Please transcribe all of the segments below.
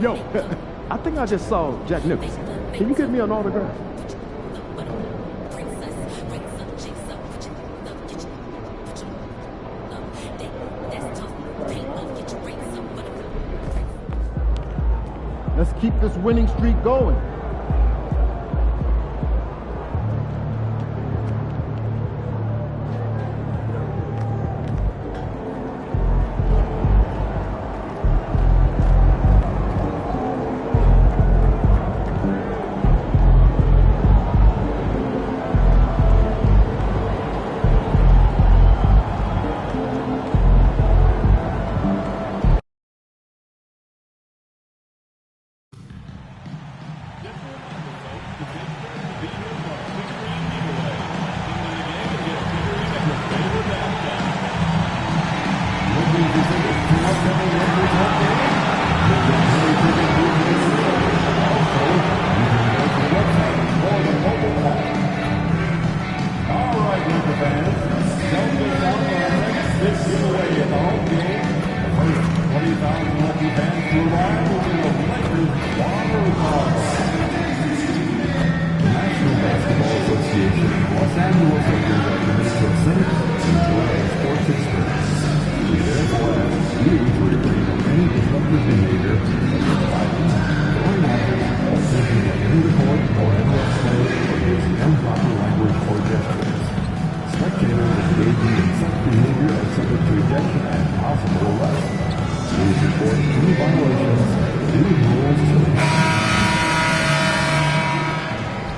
Yo, I think I just saw Jack Nicholson. Can you get me an autograph? Let's keep this winning streak going.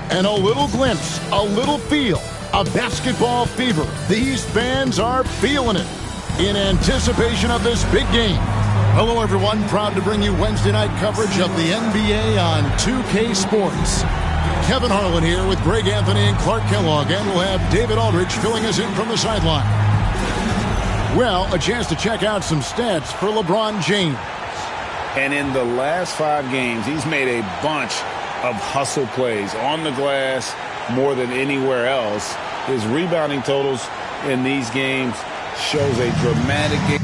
And a little glimpse, a little feel of basketball fever. These fans are feeling it in anticipation of this big game. Hello, everyone. Proud to bring you Wednesday night coverage of the NBA on 2K Sports. Kevin Harlan here with Greg Anthony and Clark Kellogg, and we'll have David Aldridge filling us in from the sideline. Well, a chance to check out some stats for LeBron James. And in the last 5 games, he's made a bunch of hustle plays on the glass more than anywhere else. His rebounding totals in these games shows a dramatic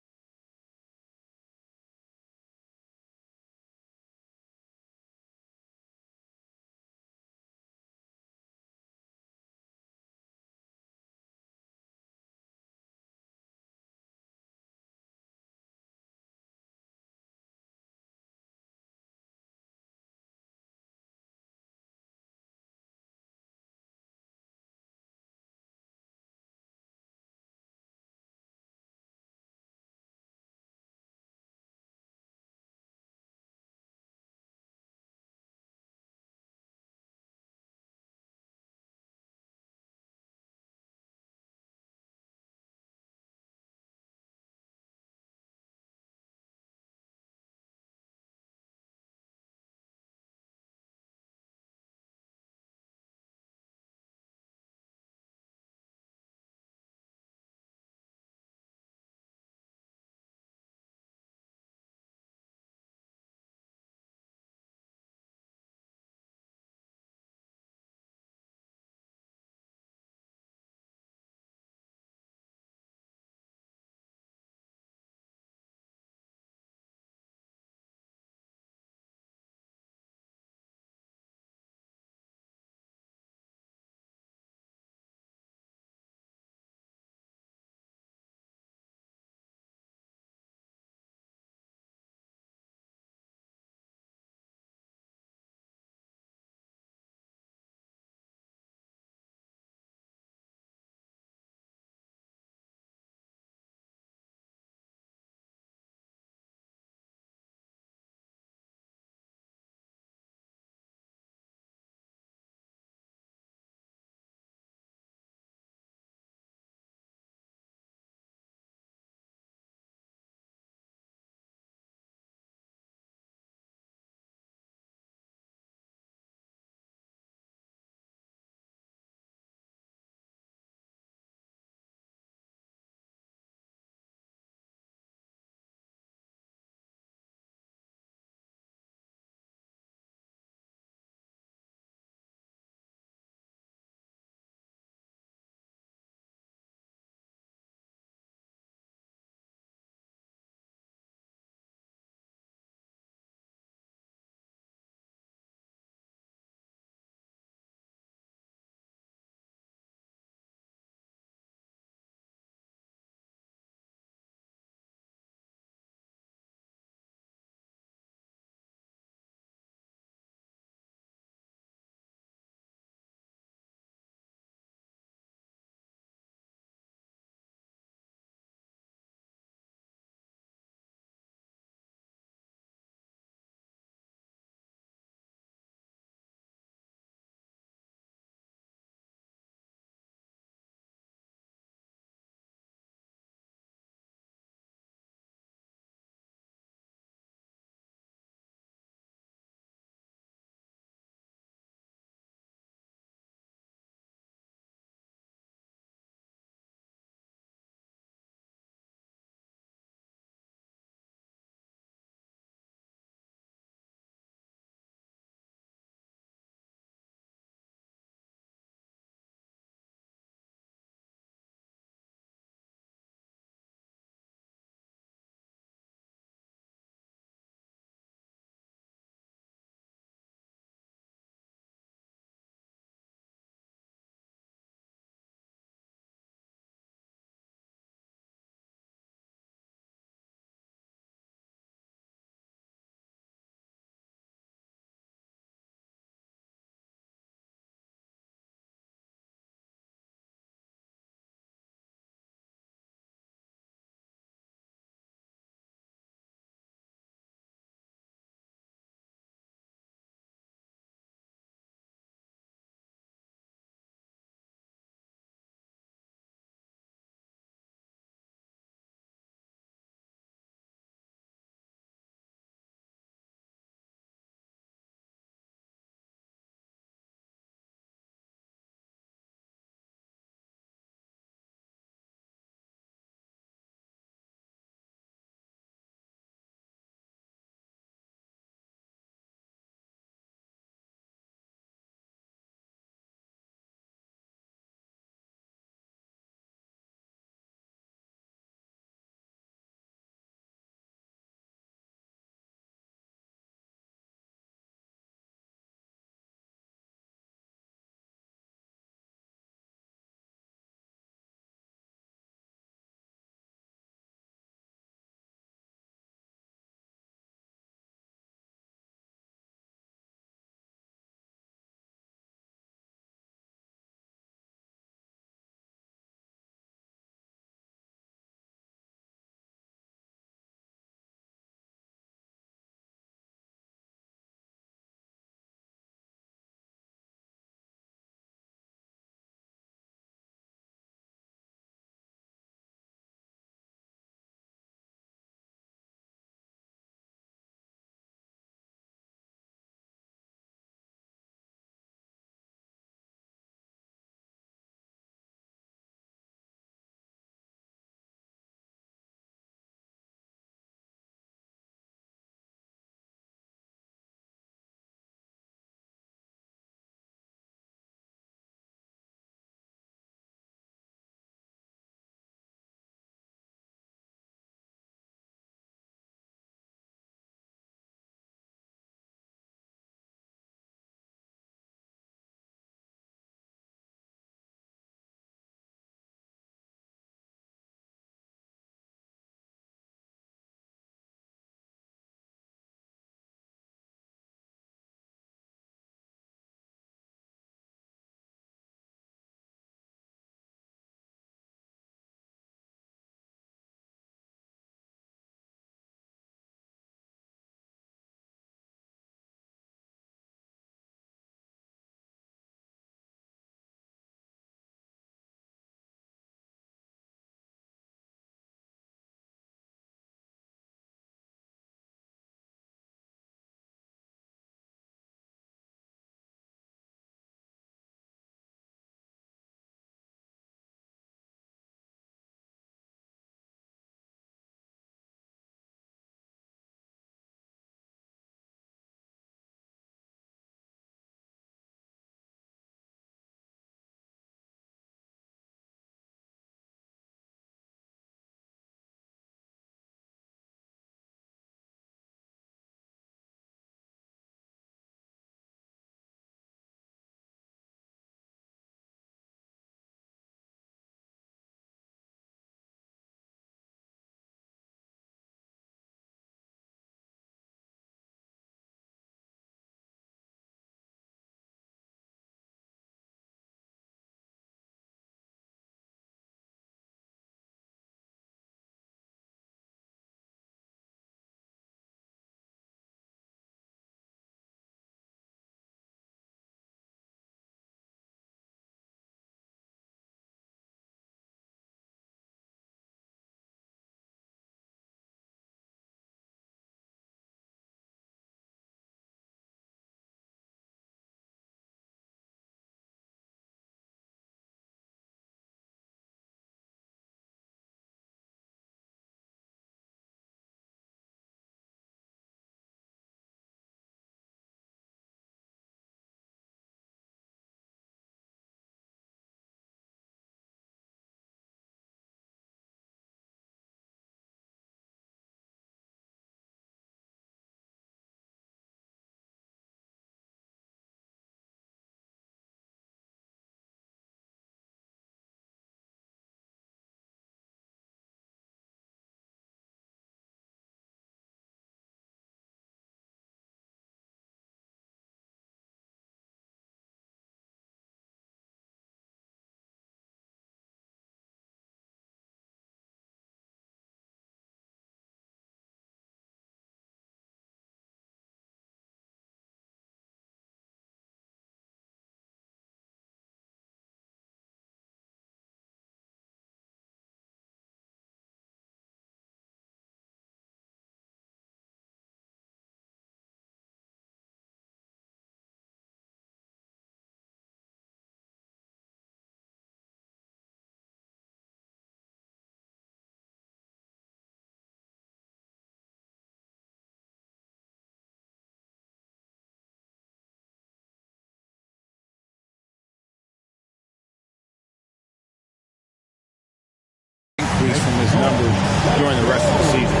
his numbers during the rest of the season.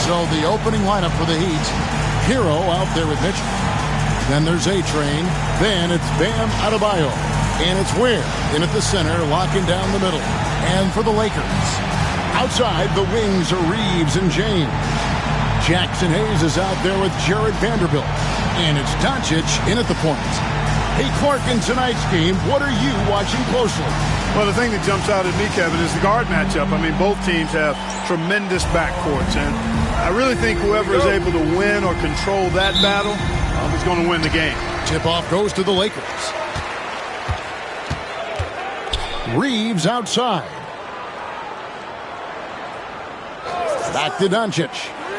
So the opening lineup for the Heat. Hero out there with Mitchell. Then there's A-Train. Then it's Bam Adebayo. And it's Ware in at the center, locking down the middle. And for the Lakers, outside the wings are Reeves and James. Jackson Hayes is out there with Jared Vanderbilt. And it's Doncic in at the point. Hey, Clark, in tonight's game, what are you watching closely? Well, the thing that jumps out at me, Kevin, is the guard matchup. I mean, both teams have tremendous backcourts, and I really think whoever is able to win or control that battle is going to win the game. Tip-off goes to the Lakers. Reeves outside. Back to Doncic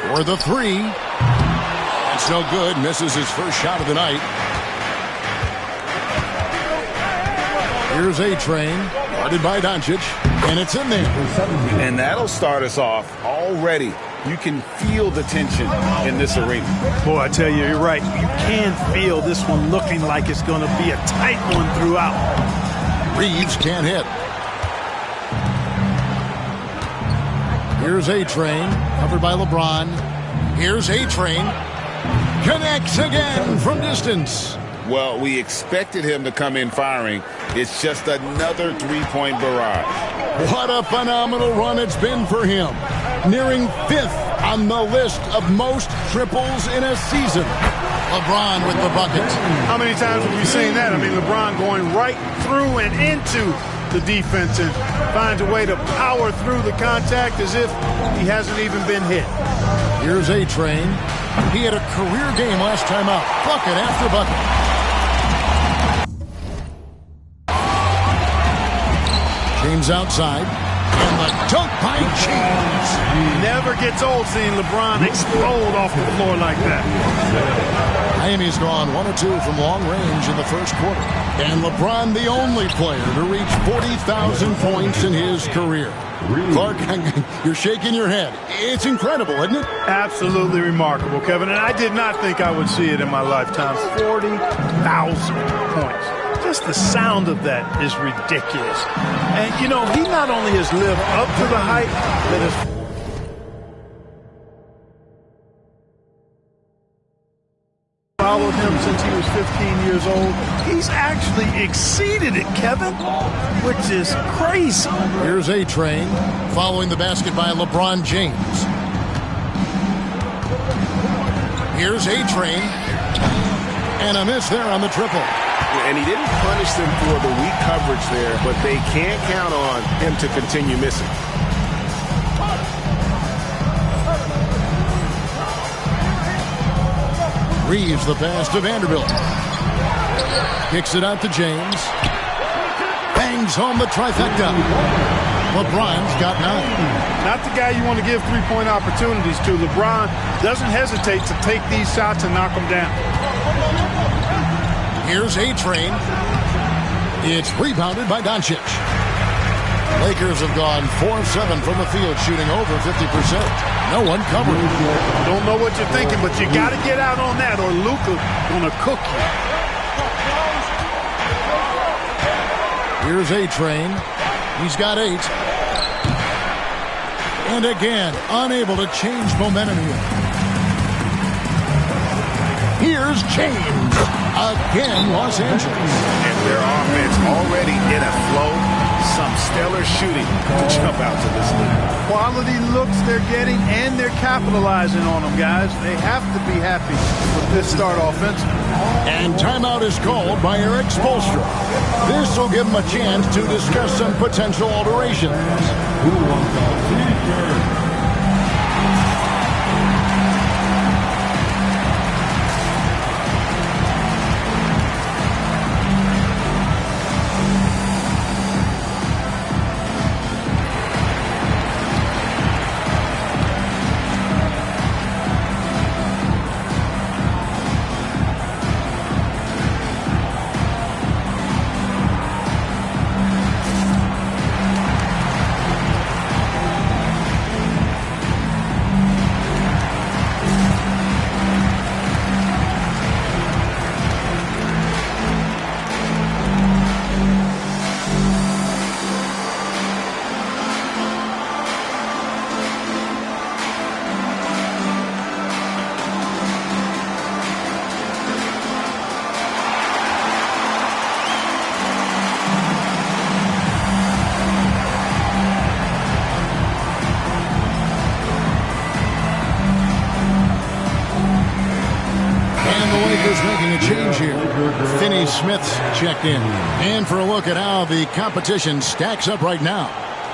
for the three. That's no good. Misses his first shot of the night. Here's A-Train, guarded by Doncic, and it's in there. And that'll start us off already. You can feel the tension in this arena. Boy, I tell you, you're right. You can feel this one looking like it's going to be a tight one throughout. Reeves can't hit. Here's A-Train, covered by LeBron. Here's A-Train. Connects again from distance. Well, we expected him to come in firing. It's just another three-point barrage. What a phenomenal run it's been for him. Nearing 5th on the list of most triples in a season. LeBron with the bucket. How many times have we seen that? I mean, LeBron going right through and into the defense and finds a way to power through the contact as if he hasn't even been hit. Here's A-Train. He had a career game last time out. Bucket after bucket. James outside, and the dunk by James. Never gets old seeing LeBron explode off the floor like that. Miami's gone 1 or 2 from long range in the first quarter. And LeBron, the only player to reach 40,000 points in his career. Clark, you're shaking your head. It's incredible, isn't it? Absolutely remarkable, Kevin. And I did not think I would see it in my lifetime. 40,000 points. Just the sound of that is ridiculous. And, you know, he not only has lived up to the height that has followed him since he was 15 years old, he's actually exceeded it, Kevin, which is crazy. Here's A-Train following the basket by LeBron James. Here's A-Train. And a miss there on the triple. And he didn't punish them for the weak coverage there, but they can't count on him to continue missing. Reeves the pass to Vanderbilt. Kicks it out to James. Bangs home the trifecta. LeBron's got 9. Not the guy you want to give three-point opportunities to. LeBron doesn't hesitate to take these shots and knock them down. Here's A-Train. It's rebounded by Doncic. Lakers have gone 4 of 7 from the field, shooting over 50%. No one covered. Don't know what you're thinking, but you got to get out on that or Luka gonna cook you. Here's A-Train. He's got 8. And again, unable to change momentum here. Here's James. Again, Los Angeles. And their offense already in a flow. Some stellar shooting to jump out to this league. Quality looks they're getting, and they're capitalizing on them, guys. They have to be happy with this start offensively. And timeout is called by Eric Spoelstra. This will give them a chance to discuss some potential alterations. Finney Smith's checked in. And for a look at how the competition stacks up right now,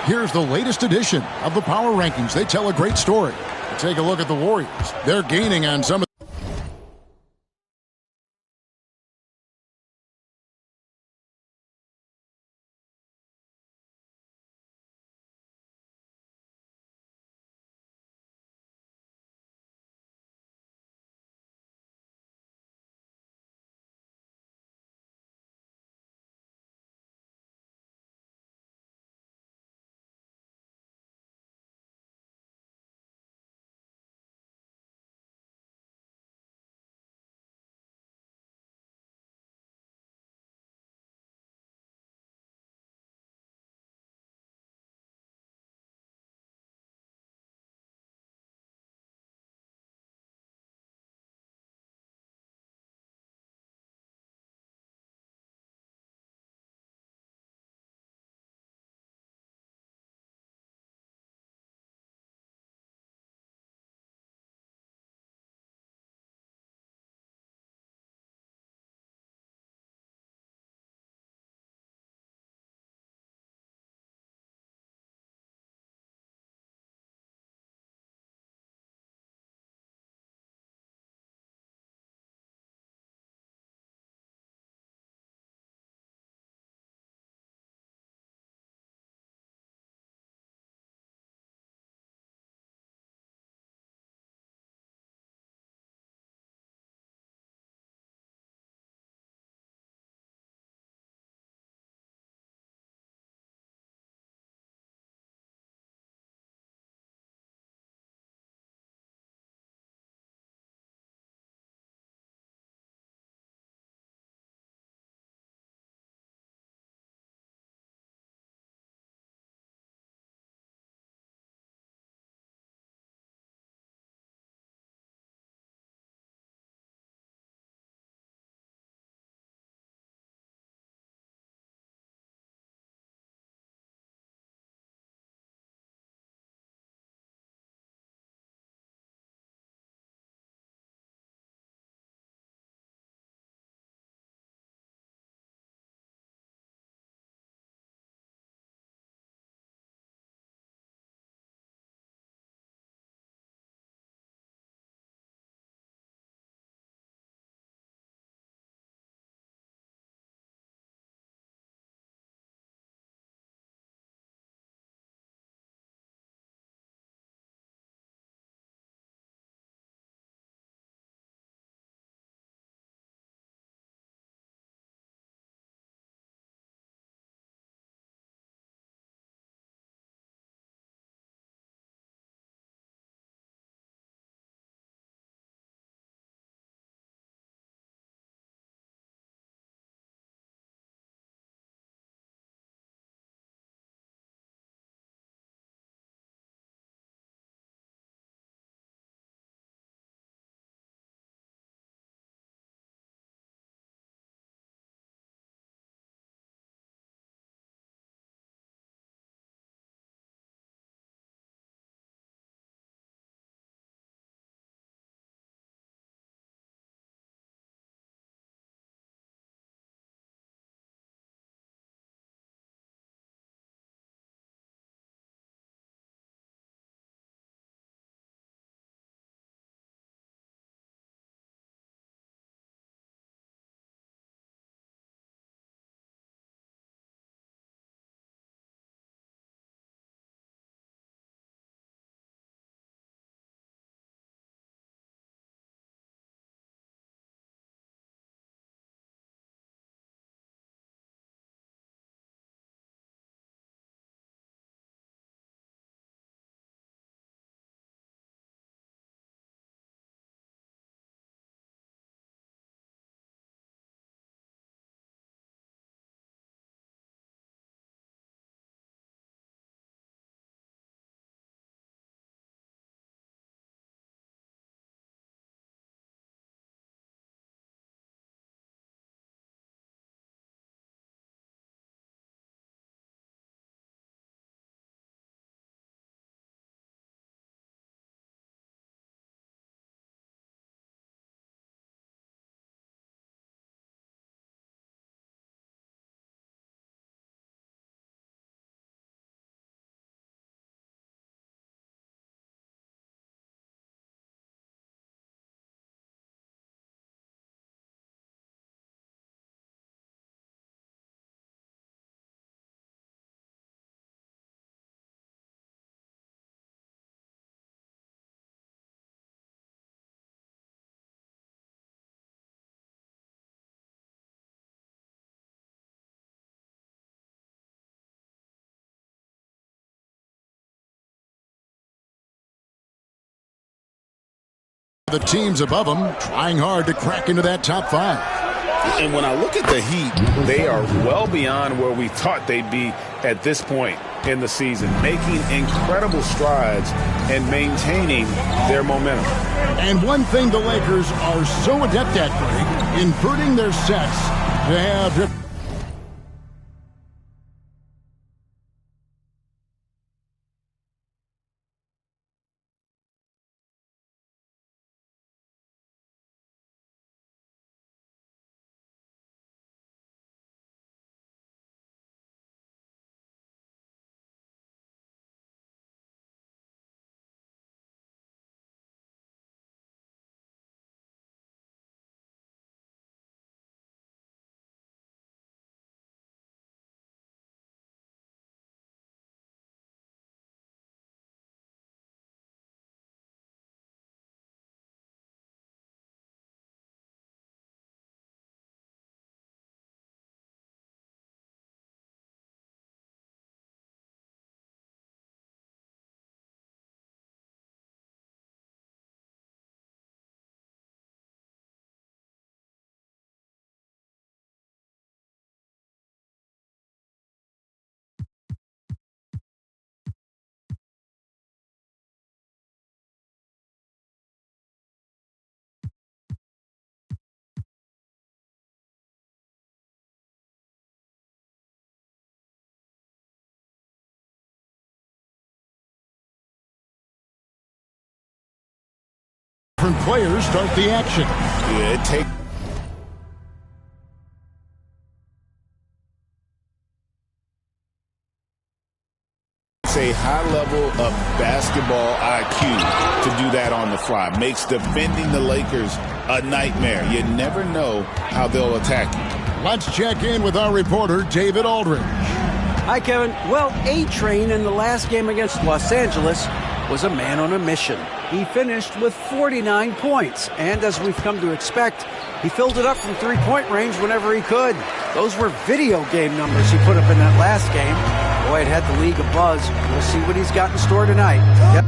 here's the latest edition of the Power Rankings. They tell a great story. Take a look at the Warriors. They're gaining on some of The teams above them trying hard to crack into that top 5. And when I look at the Heat, they are well beyond where we thought they'd be at this point in the season, making incredible strides and maintaining their momentum. And one thing the Lakers are so adept at, Greg, inverting their sets to have... Different players start the action. Yeah, it takes a high level of basketball IQ to do that on the fly. Makes defending the Lakers a nightmare. You never know how they'll attack you. Let's check in with our reporter, David Aldridge. Hi, Kevin. Well, A-Train in the last game against Los Angeles was a man on a mission. He finished with 49 points, and as we've come to expect, he filled it up from three-point range whenever he could. Those were video game numbers he put up in that last game. Boy, it had the league abuzz. We'll see what he's got in store tonight. Yep.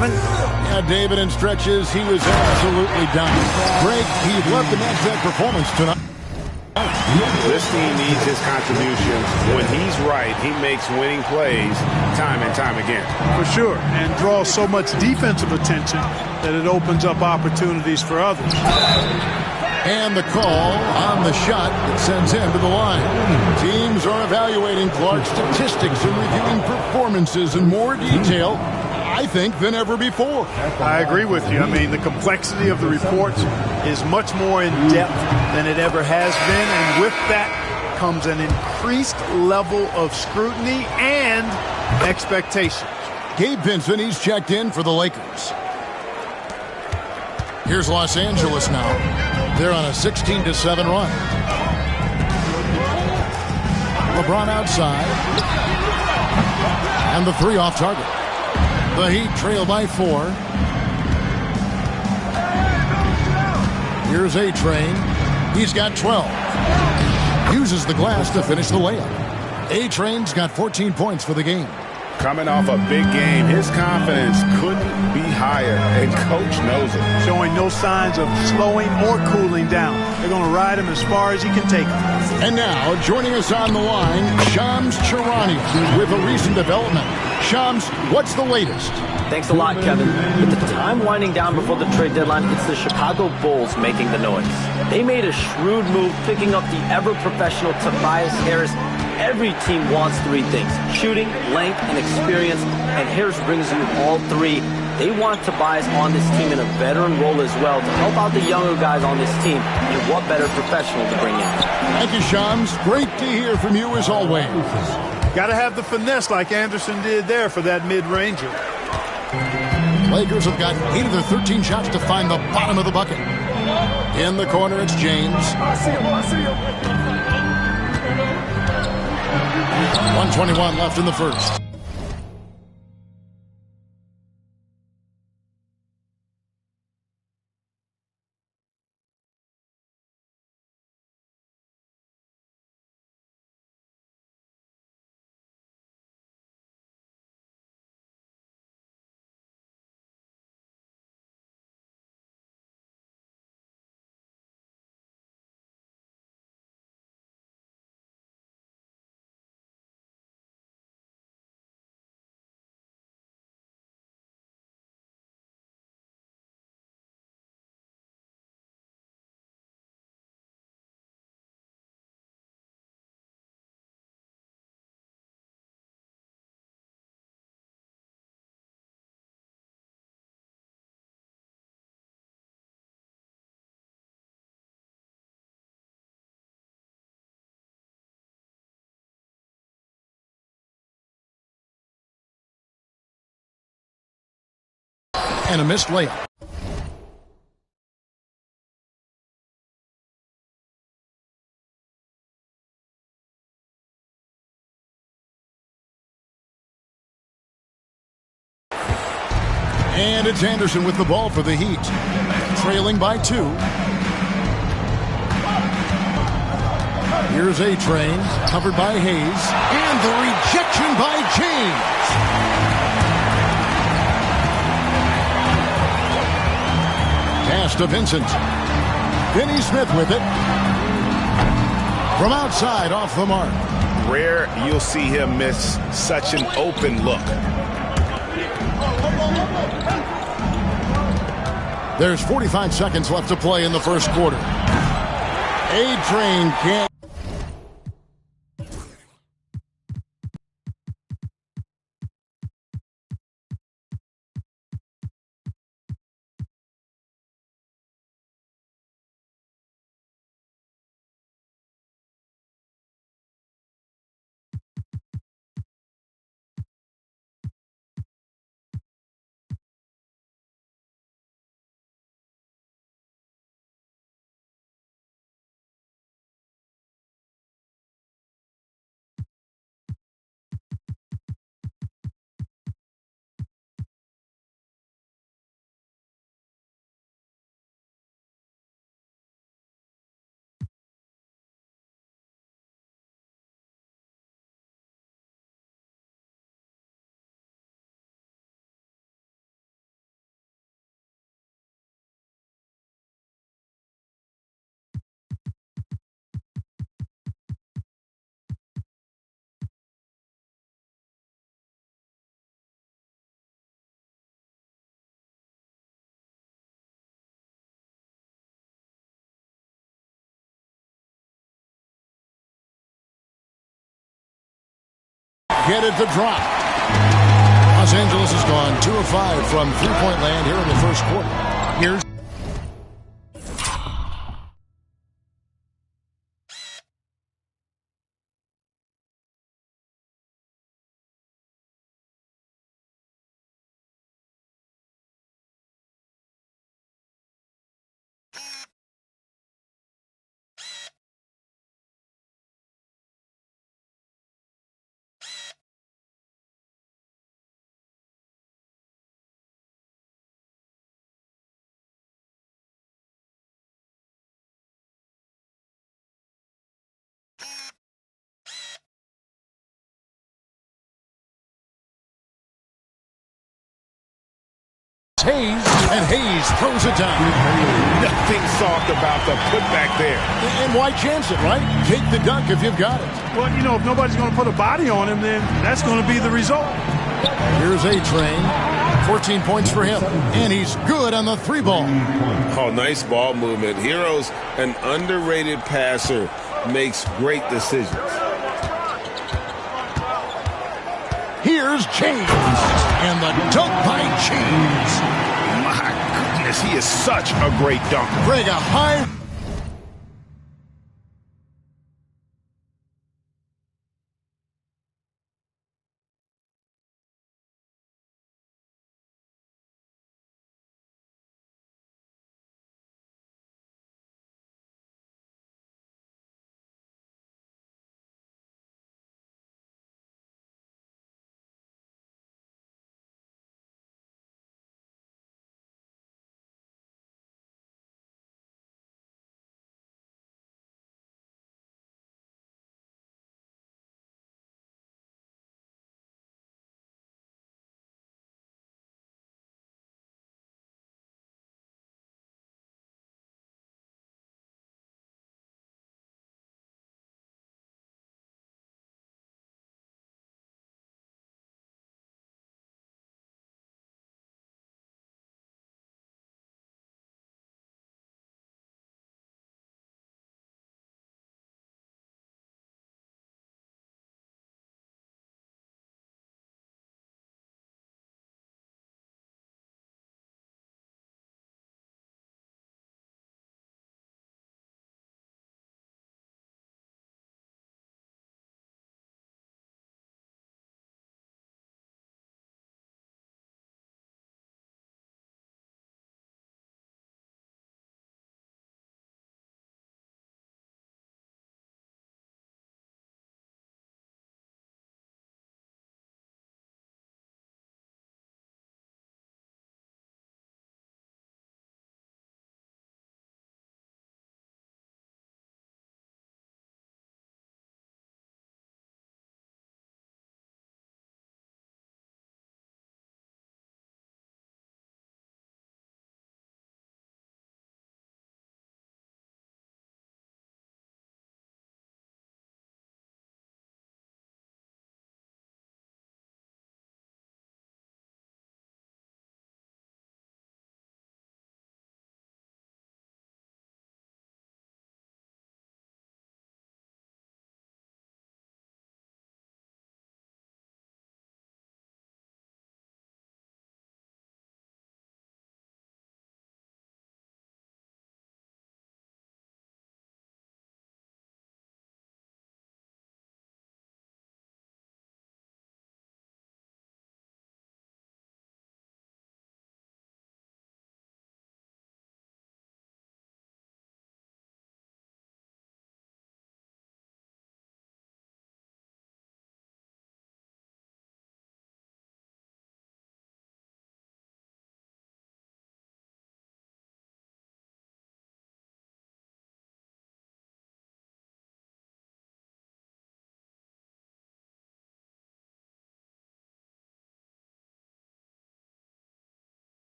Yeah, David, in stretches, he was absolutely done. Greg, he loved the Nets' that performance tonight. This team needs his contribution. When he's right, he makes winning plays time and time again. For sure, and draws so much defensive attention that it opens up opportunities for others. And the call on the shot that sends him to the line. Teams are evaluating Clark's statistics and reviewing performances in more detail, I think, than ever before. I agree with you. I mean, the complexity of the reports is much more in depth than it ever has been, and with that comes an increased level of scrutiny and expectation. Gabe Vincent, he's checked in for the Lakers. Here's Los Angeles now. They're on a 16-7 run. LeBron outside. And the 3 off target. The Heat trail by 4. Here's A-Train. He's got 12. Uses the glass to finish the layup. A-Train's got 14 points for the game. Coming off a big game, his confidence couldn't be higher, and Coach knows it. Showing no signs of slowing or cooling down. They're going to ride him as far as he can take him. And now, joining us on the line, Shams Charania with a recent development. Shams, what's the latest? Thanks a lot, Kevin. With the time winding down before the trade deadline, it's the Chicago Bulls making the noise. They made a shrewd move, picking up the ever-professional Tobias Harris. Every team wants 3 things: shooting, length, and experience, and Harris brings you all 3. They want Tobias on this team in a veteran role as well to help out the younger guys on this team, and what better professional to bring in. Thank you, Shams. Great to hear from you as always. Got to have the finesse like Anderson did there for that mid-ranger. Lakers have got 8 of their 13 shots to find the bottom of the bucket. In the corner, it's James. 1:21 left in the first. And a missed layup. And it's Anderson with the ball for the Heat. Trailing by 2. Here's A-Train, covered by Hayes. And the rejection by James. Pass to Vincent. Finney Smith with it. From outside, off the mark. Rare you'll see him miss such an open look. There's 45 seconds left to play in the first quarter. A-Train can't. Get it to drop. Los Angeles has gone 2 of 5 from three-point land here in the first quarter. Here's Hayes, and Hayes throws it down. Nothing soft about the putback there. And why chance it, right? Take the dunk if you've got it. Well, you know, if nobody's going to put a body on him, then that's going to be the result. Here's A-Train. 14 points for him. And he's good on the three ball. Oh, nice ball movement. Hero's an underrated passer, makes great decisions. Here's James. And the dunk by James. My goodness, he is such a great dunker. Greg, a high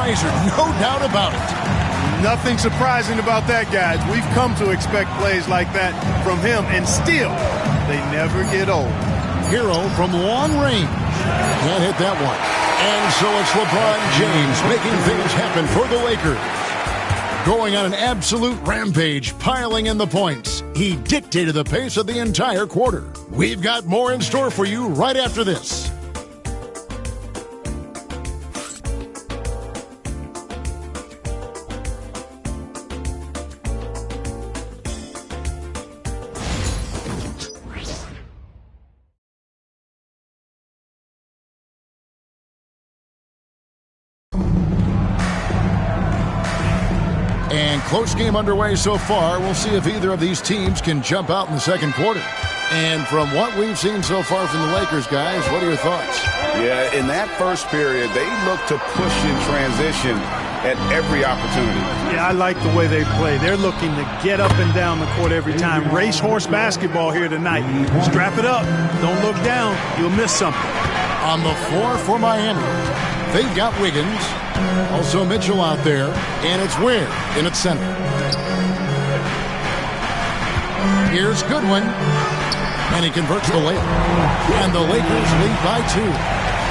riser, no doubt about it. Nothing surprising about that, guys. We've come to expect plays like that from him, and still, they never get old. Hero from long range. Can't hit that one. And so it's LeBron James making things happen for the Lakers. Going on an absolute rampage, piling in the points. He dictated the pace of the entire quarter. We've got more in store for you right after this. And close game underway so far. We'll see if either of these teams can jump out in the second quarter. And from what we've seen so far from the Lakers, guys, what are your thoughts? Yeah, in that first period, they looked to push in transition at every opportunity. Yeah, I like the way they play. They're looking to get up and down the court every time. Racehorse basketball here tonight. Strap it up. Don't look down. You'll miss something. On the floor for Miami, they've got Wiggins, also Mitchell out there, and it's Ware in its center. Here's Goodwin, and he converts the layup. And the Lakers lead by 2.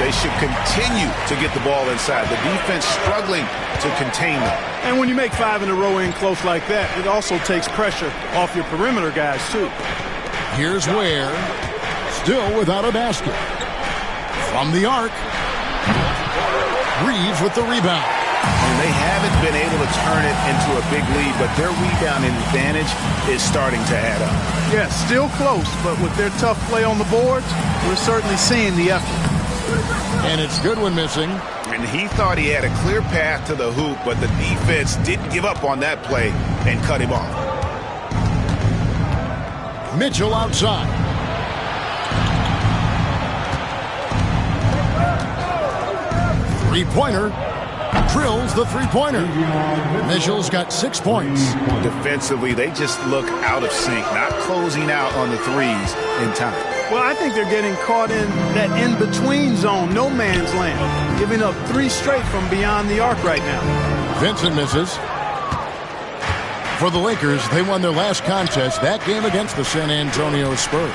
They should continue to get the ball inside. The defense struggling to contain them. And when you make 5 in a row in close like that, it also takes pressure off your perimeter guys, too. Here's Ware, still without a basket. From the arc, Reeves with the rebound. And they haven't been able to turn it into a big lead, but their rebound advantage is starting to add up. Yeah, still close, but with their tough play on the boards, we're certainly seeing the effort. And it's Goodwin missing. And he thought he had a clear path to the hoop, but the defense didn't give up on that play and cut him off. Mitchell outside. Three-pointer. Drills the three-pointer. Mitchell's got 6 points. Defensively, they just look out of sync, not closing out on the threes in time. Well, I think they're getting caught in that in-between zone, no man's land, giving up 3 straight from beyond the arc right now. Vincent misses. For the Lakers, they won their last contest, that game against the San Antonio Spurs.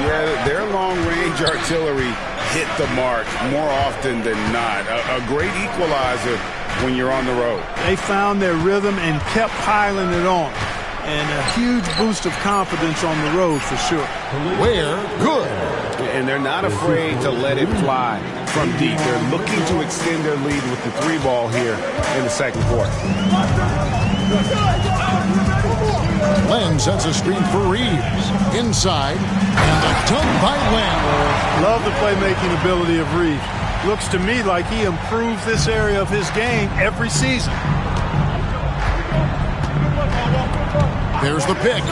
Yeah, their long-range artillery hit the mark more often than not. A great equalizer when you're on the road. They found their rhythm and kept piling it on. And a huge boost of confidence on the road for sure. Ware, good. And they're not afraid to let it fly from deep. They're looking to extend their lead with the 3-ball here in the second quarter. Len sets a screen for Reeves. Inside, and a dunk by Len. Love the playmaking ability of Reeves. Looks to me like he improves this area of his game every season. There's the pick.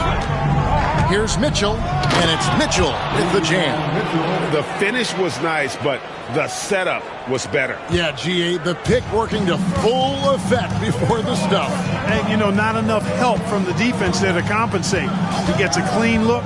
Here's Mitchell, and it's Mitchell with the jam. The finish was nice, but the setup was better. Yeah, GA, the pick working to full effect before the stuff. And, you know, not enough help from the defense there to compensate. He gets a clean look,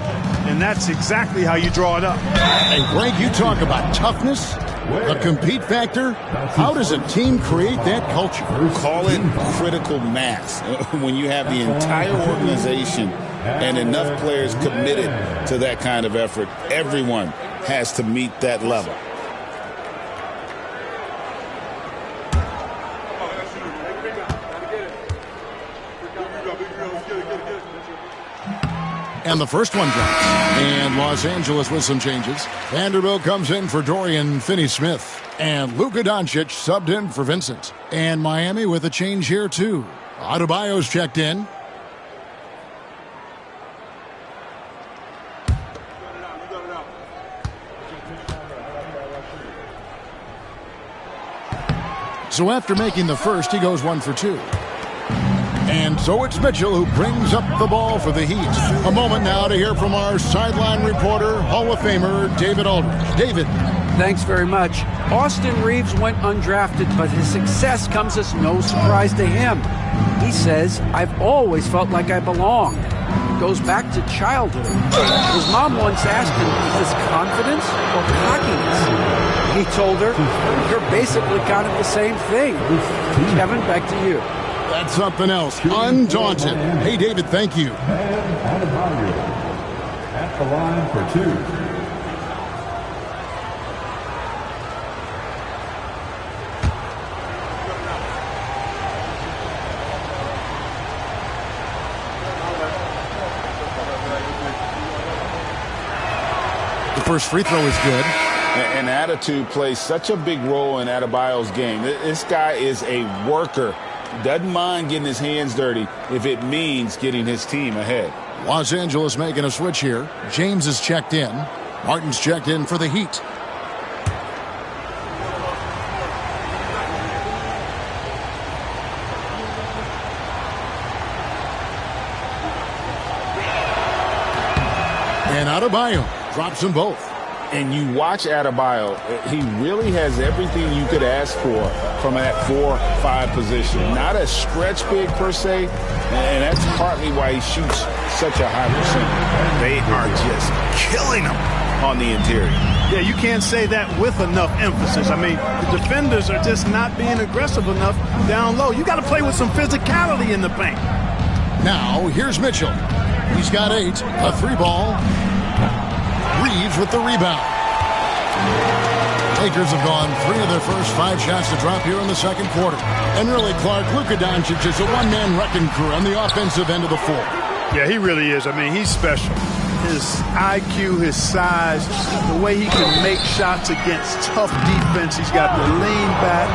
and that's exactly how you draw it up. Hey, Greg, you talk about toughness, a compete factor. How does a team create that culture? Call it critical mass. When you have the entire organization and enough players committed to that kind of effort, everyone has to meet that level. And the first one drops. And Los Angeles with some changes. Vanderbilt comes in for Dorian Finney-Smith. And Luka Doncic subbed in for Vincent. And Miami with a change here, too. Adebayo's checked in. So after making the first, he goes 1 for 2. And so it's Mitchell who brings up the ball for the Heat. A moment now to hear from our sideline reporter, Hall of Famer David Aldridge. David. Thanks very much. Austin Reeves went undrafted, but his success comes as no surprise to him. He says, "I've always felt like I belonged." Goes back to childhood. His mom once asked him, is this confidence or cockiness? He told her, "You're basically kind of the same thing." Kevin, back to you. That's something else. Undaunted. Hey, David, thank you. And PropahYO at the line for 2. The first free throw is good. And attitude plays such a big role in Adebayo's game. This guy is a worker. Doesn't mind getting his hands dirty if it means getting his team ahead. Los Angeles making a switch here. James is checked in. Martin's checked in for the Heat. And Adebayo drops them both. And you watch Adebayo, he really has everything you could ask for from that 4-5 position. Not a stretch big per se, and that's partly why he shoots such a high percentage. They are just killing him on the interior. Yeah, you can't say that with enough emphasis. I mean, the defenders are just not being aggressive enough down low. You got to play with some physicality in the paint. Now, here's Mitchell. He's got 8, a 3-ball. Reeves with the rebound. Lakers have gone 3 of their first 5 shots to drop here in the second quarter. And really, Clark, Luka Doncic is a one-man wrecking crew on the offensive end of the floor. Yeah, he really is. I mean, he's special. His IQ, his size, the way he can make shots against tough defense. He's got the lean back.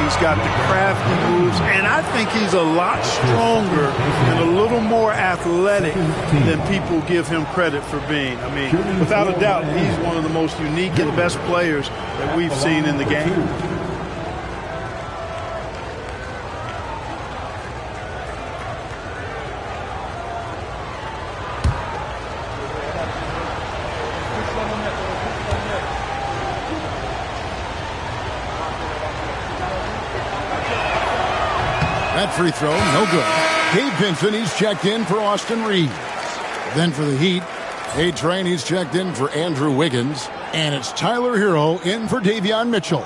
He's got the crafty moves. And I think he's a lot stronger and a little more athletic than people give him credit for being. I mean, without a doubt, he's one of the most unique and best players that we've seen in the game. That free throw, no good. Gabe Vincent, he's checked in for Austin Reeves. Then for the Heat, A-Train, he's checked in for Andrew Wiggins. And it's Tyler Hero in for Davion Mitchell.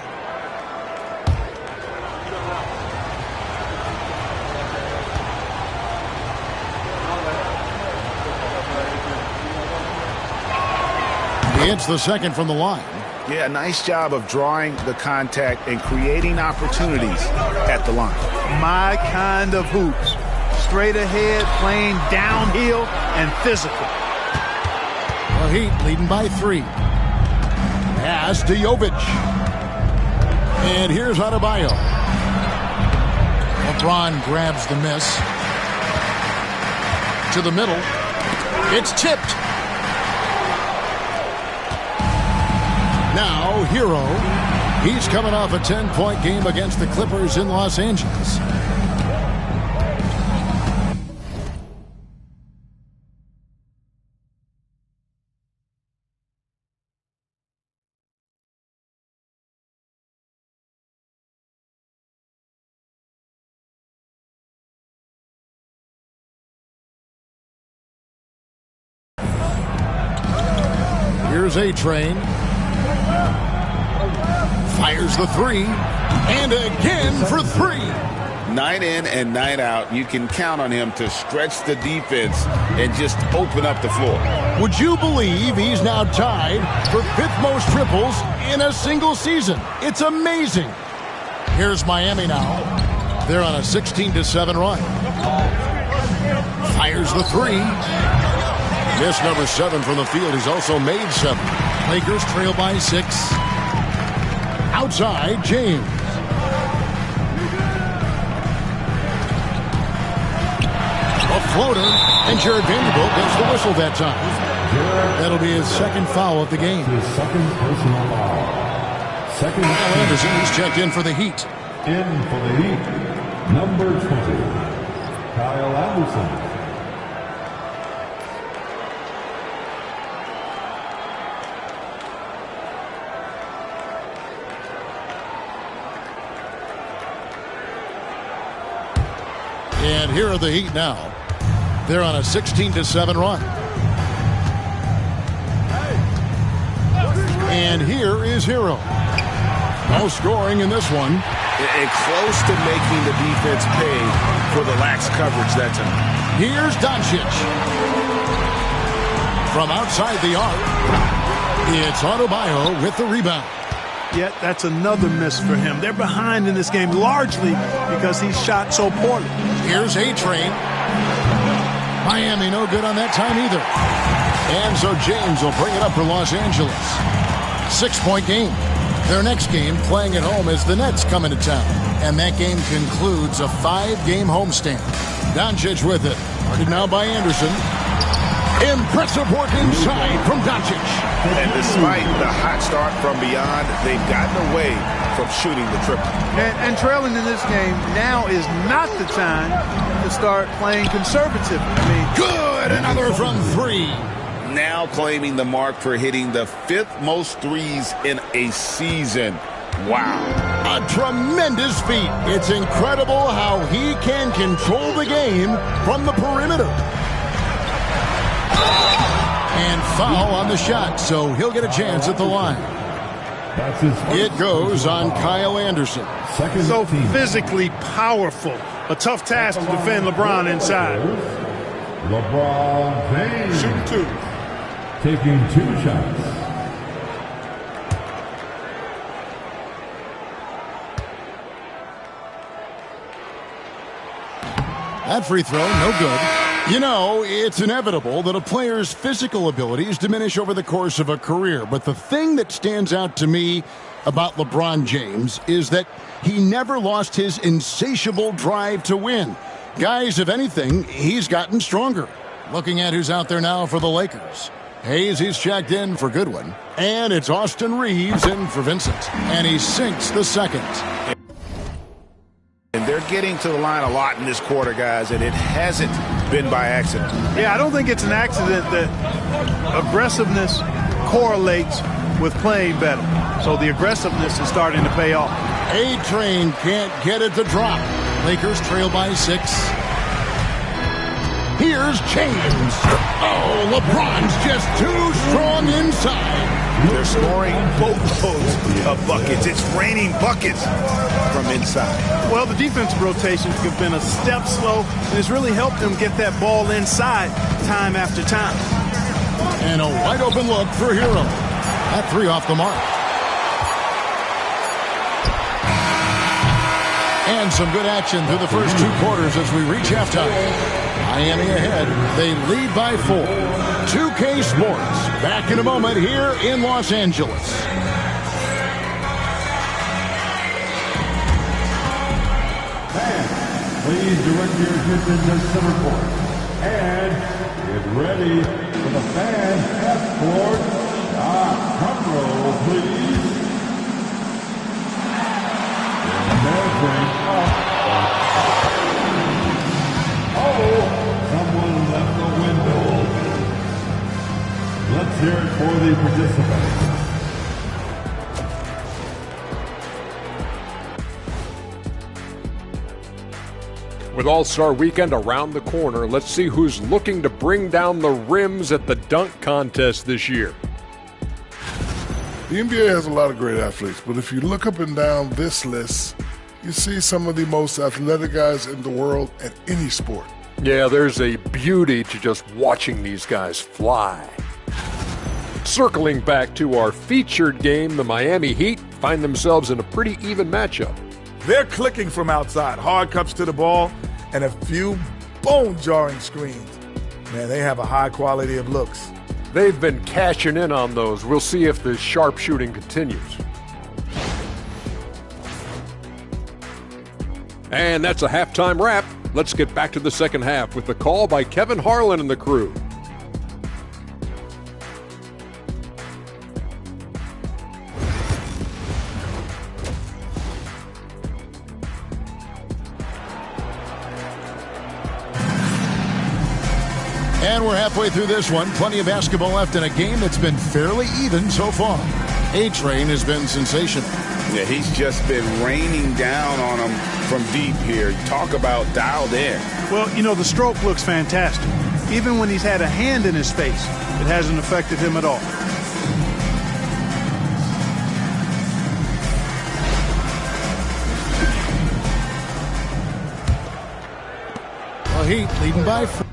He hits the second from the line. Yeah, nice job of drawing the contact and creating opportunities at the line. My kind of hoops. Straight ahead, playing downhill, and physical. The Heat leading by 3. Pass to Jovic. And here's Adebayo. LeBron grabs the miss. To the middle. It's tipped. Now, Hero. He's coming off a 10-point game against the Clippers in Los Angeles. Here's A-Train. Fires the 3. And again for 3. Night in and night out, you can count on him to stretch the defense and just open up the floor. Would you believe he's now tied for 5th most triples in a single season? It's amazing. Here's Miami now. They're on a 16-7 run. Fires the 3. Miss number 7 from the field. He's also made 7. Lakers trail by 6. Outside, James. A floater, and Jared Vanderbilt gets the whistle that time. That'll be his second foul of the game. His second personal foul. Second. Kyle Anderson, he's checked in for the Heat. In for the Heat, number 20, Kyle Anderson. And here are the Heat now. They're on a 16-7 run. And here is Hero. No scoring in this one. And close to making the defense pay for the lax coverage that time. Here's Doncic. From outside the arc, it's PropahYO with the rebound. Yet that's another miss for him. They're behind in this game largely because he shot so poorly. Here's A-Train. Miami no good on that time either. And so James will bring it up for Los Angeles. 6-point game. Their next game, playing at home, as the Nets come into town. And that game concludes a 5-game homestand. Doncic with it. Guarded now by Anderson. Impressive work inside from Doncic. And despite the hot start from beyond, they've gotten away from shooting the triple. And trailing in this game, now is not the time to start playing conservative. Good! Another from 3. Now claiming the mark for hitting the 5th most threes in a season. Wow. A tremendous feat. It's incredible how he can control the game from the perimeter. And foul on the shot, so he'll get a chance at the line. It goes on Kyle Anderson. So physically powerful. A tough task to defend LeBron inside. LeBron James. Shooting 2. Taking 2 shots. That free throw, no good. You know, it's inevitable that a player's physical abilities diminish over the course of a career. But the thing that stands out to me about LeBron James is that he never lost his insatiable drive to win. Guys, if anything, he's gotten stronger. Looking at who's out there now for the Lakers. Hayes, he's checked in for Goodwin. And it's Austin Reeves in for Vincent. And he sinks the second. And they're getting to the line a lot in this quarter, guys, and it hasn't been by accident. Yeah, I don't think it's an accident that aggressiveness correlates with playing better. So the aggressiveness is starting to pay off. A-Train can't get it to drop. Lakers trail by 6. Here's James. Oh, LeBron's just too strong inside. They're scoring boatloads of buckets. It's raining buckets from inside. Well, the defensive rotations have been a step slow, and it's really helped them get that ball inside time after time. And a wide open look for Hero. That 3 off the mark. And some good action through the first 2 quarters as we reach halftime. Miami ahead. They lead by 4. 2K Sports. Back in a moment here in Los Angeles. Fans, please direct your attention to center court. And get ready for the fan half-court shot. Drum roll, please. And measuring up. Someone left the window open. Let's hear it for the participants. With All-Star Weekend around the corner, let's see who's looking to bring down the rims at the dunk contest this year. The NBA has a lot of great athletes, but if you look up and down this list, you see some of the most athletic guys in the world at any sport. Yeah, there's a beauty to just watching these guys fly. Circling back to our featured game, the Miami Heat find themselves in a pretty even matchup. They're clicking from outside, hard cuts to the ball, and a few bone-jarring screens. Man, they have a high quality of looks. They've been cashing in on those. We'll see if the sharp shooting continues. And that's a halftime wrap. Let's get back to the second half with the call by Kevin Harlan and the crew. And we're halfway through this one. Plenty of basketball left in a game that's been fairly even so far. A-Train has been sensational. Yeah, he's just been raining down on them from deep here. Talk about dialed in. Well, you know, the stroke looks fantastic. Even when he's had a hand in his face, it hasn't affected him at all. Heat leading by 4.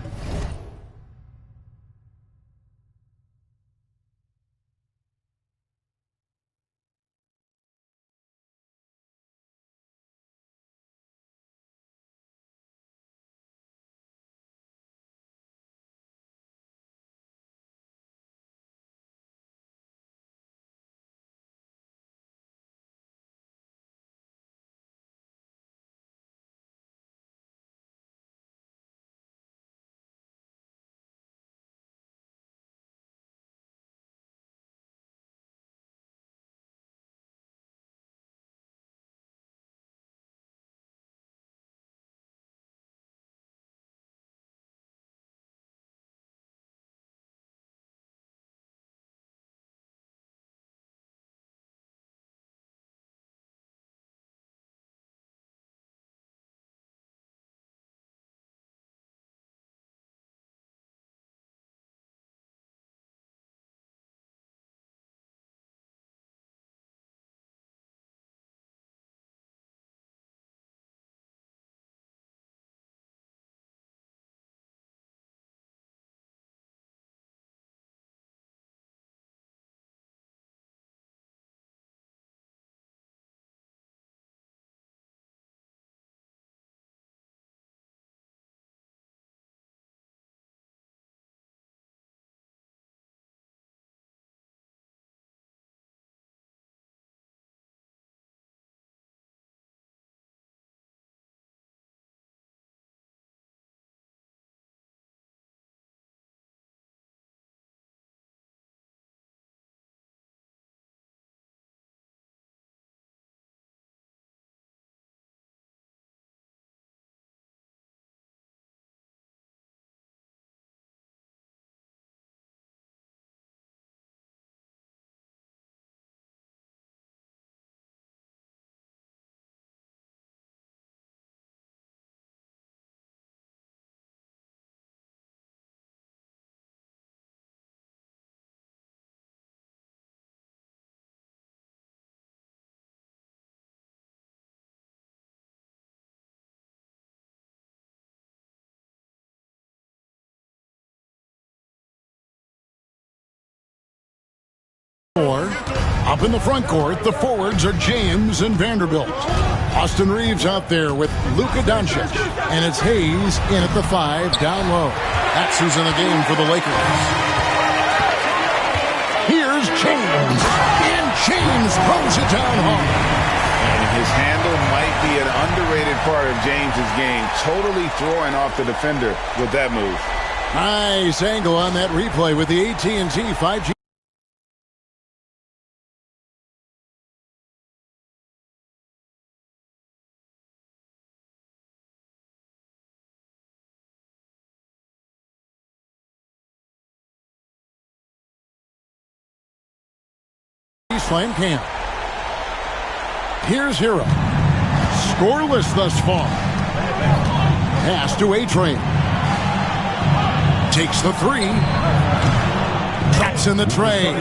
Up in the front court, the forwards are James and Vanderbilt. Austin Reeves out there with Luka Doncic. And it's Hayes in at the 5 down low. That's who's in the game for the Lakers. Here's James. And James throws it down hard. And his handle might be an underrated part of James's game. Totally throwing off the defender with that move. Nice angle on that replay with the AT&T 5G. Slam camp. Here's Hero. Scoreless thus far. Pass to A-Train. Takes the 3. Traps in the tray.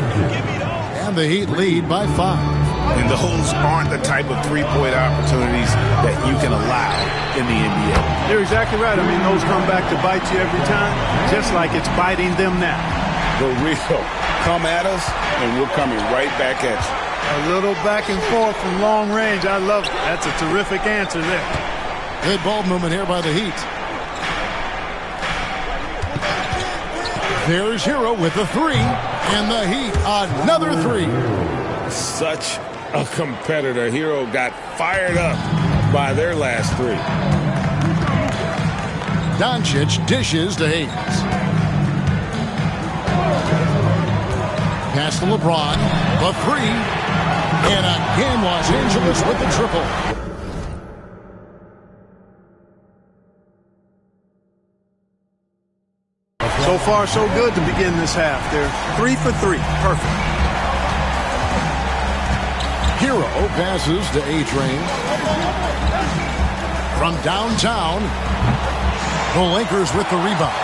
And the Heat lead by 5. And those aren't the type of three-point opportunities that you can allow in the NBA. You're exactly right. I mean, those come back to bite you every time, just like it's biting them now. The real come at us, and we're coming right back at you. A little back and forth from long range. I love it. That's a terrific answer there. Good ball movement here by the Heat. There's Hero with the 3. And the Heat, another 3. Such a competitor. Hero got fired up by their last 3. Doncic dishes to Hayes. Pass to LeBron. The 3. And again, Los Angeles with the triple. So far, so good to begin this half. They're 3 for 3. Perfect. Hero passes to A-Train. From downtown, the Lakers with the rebound.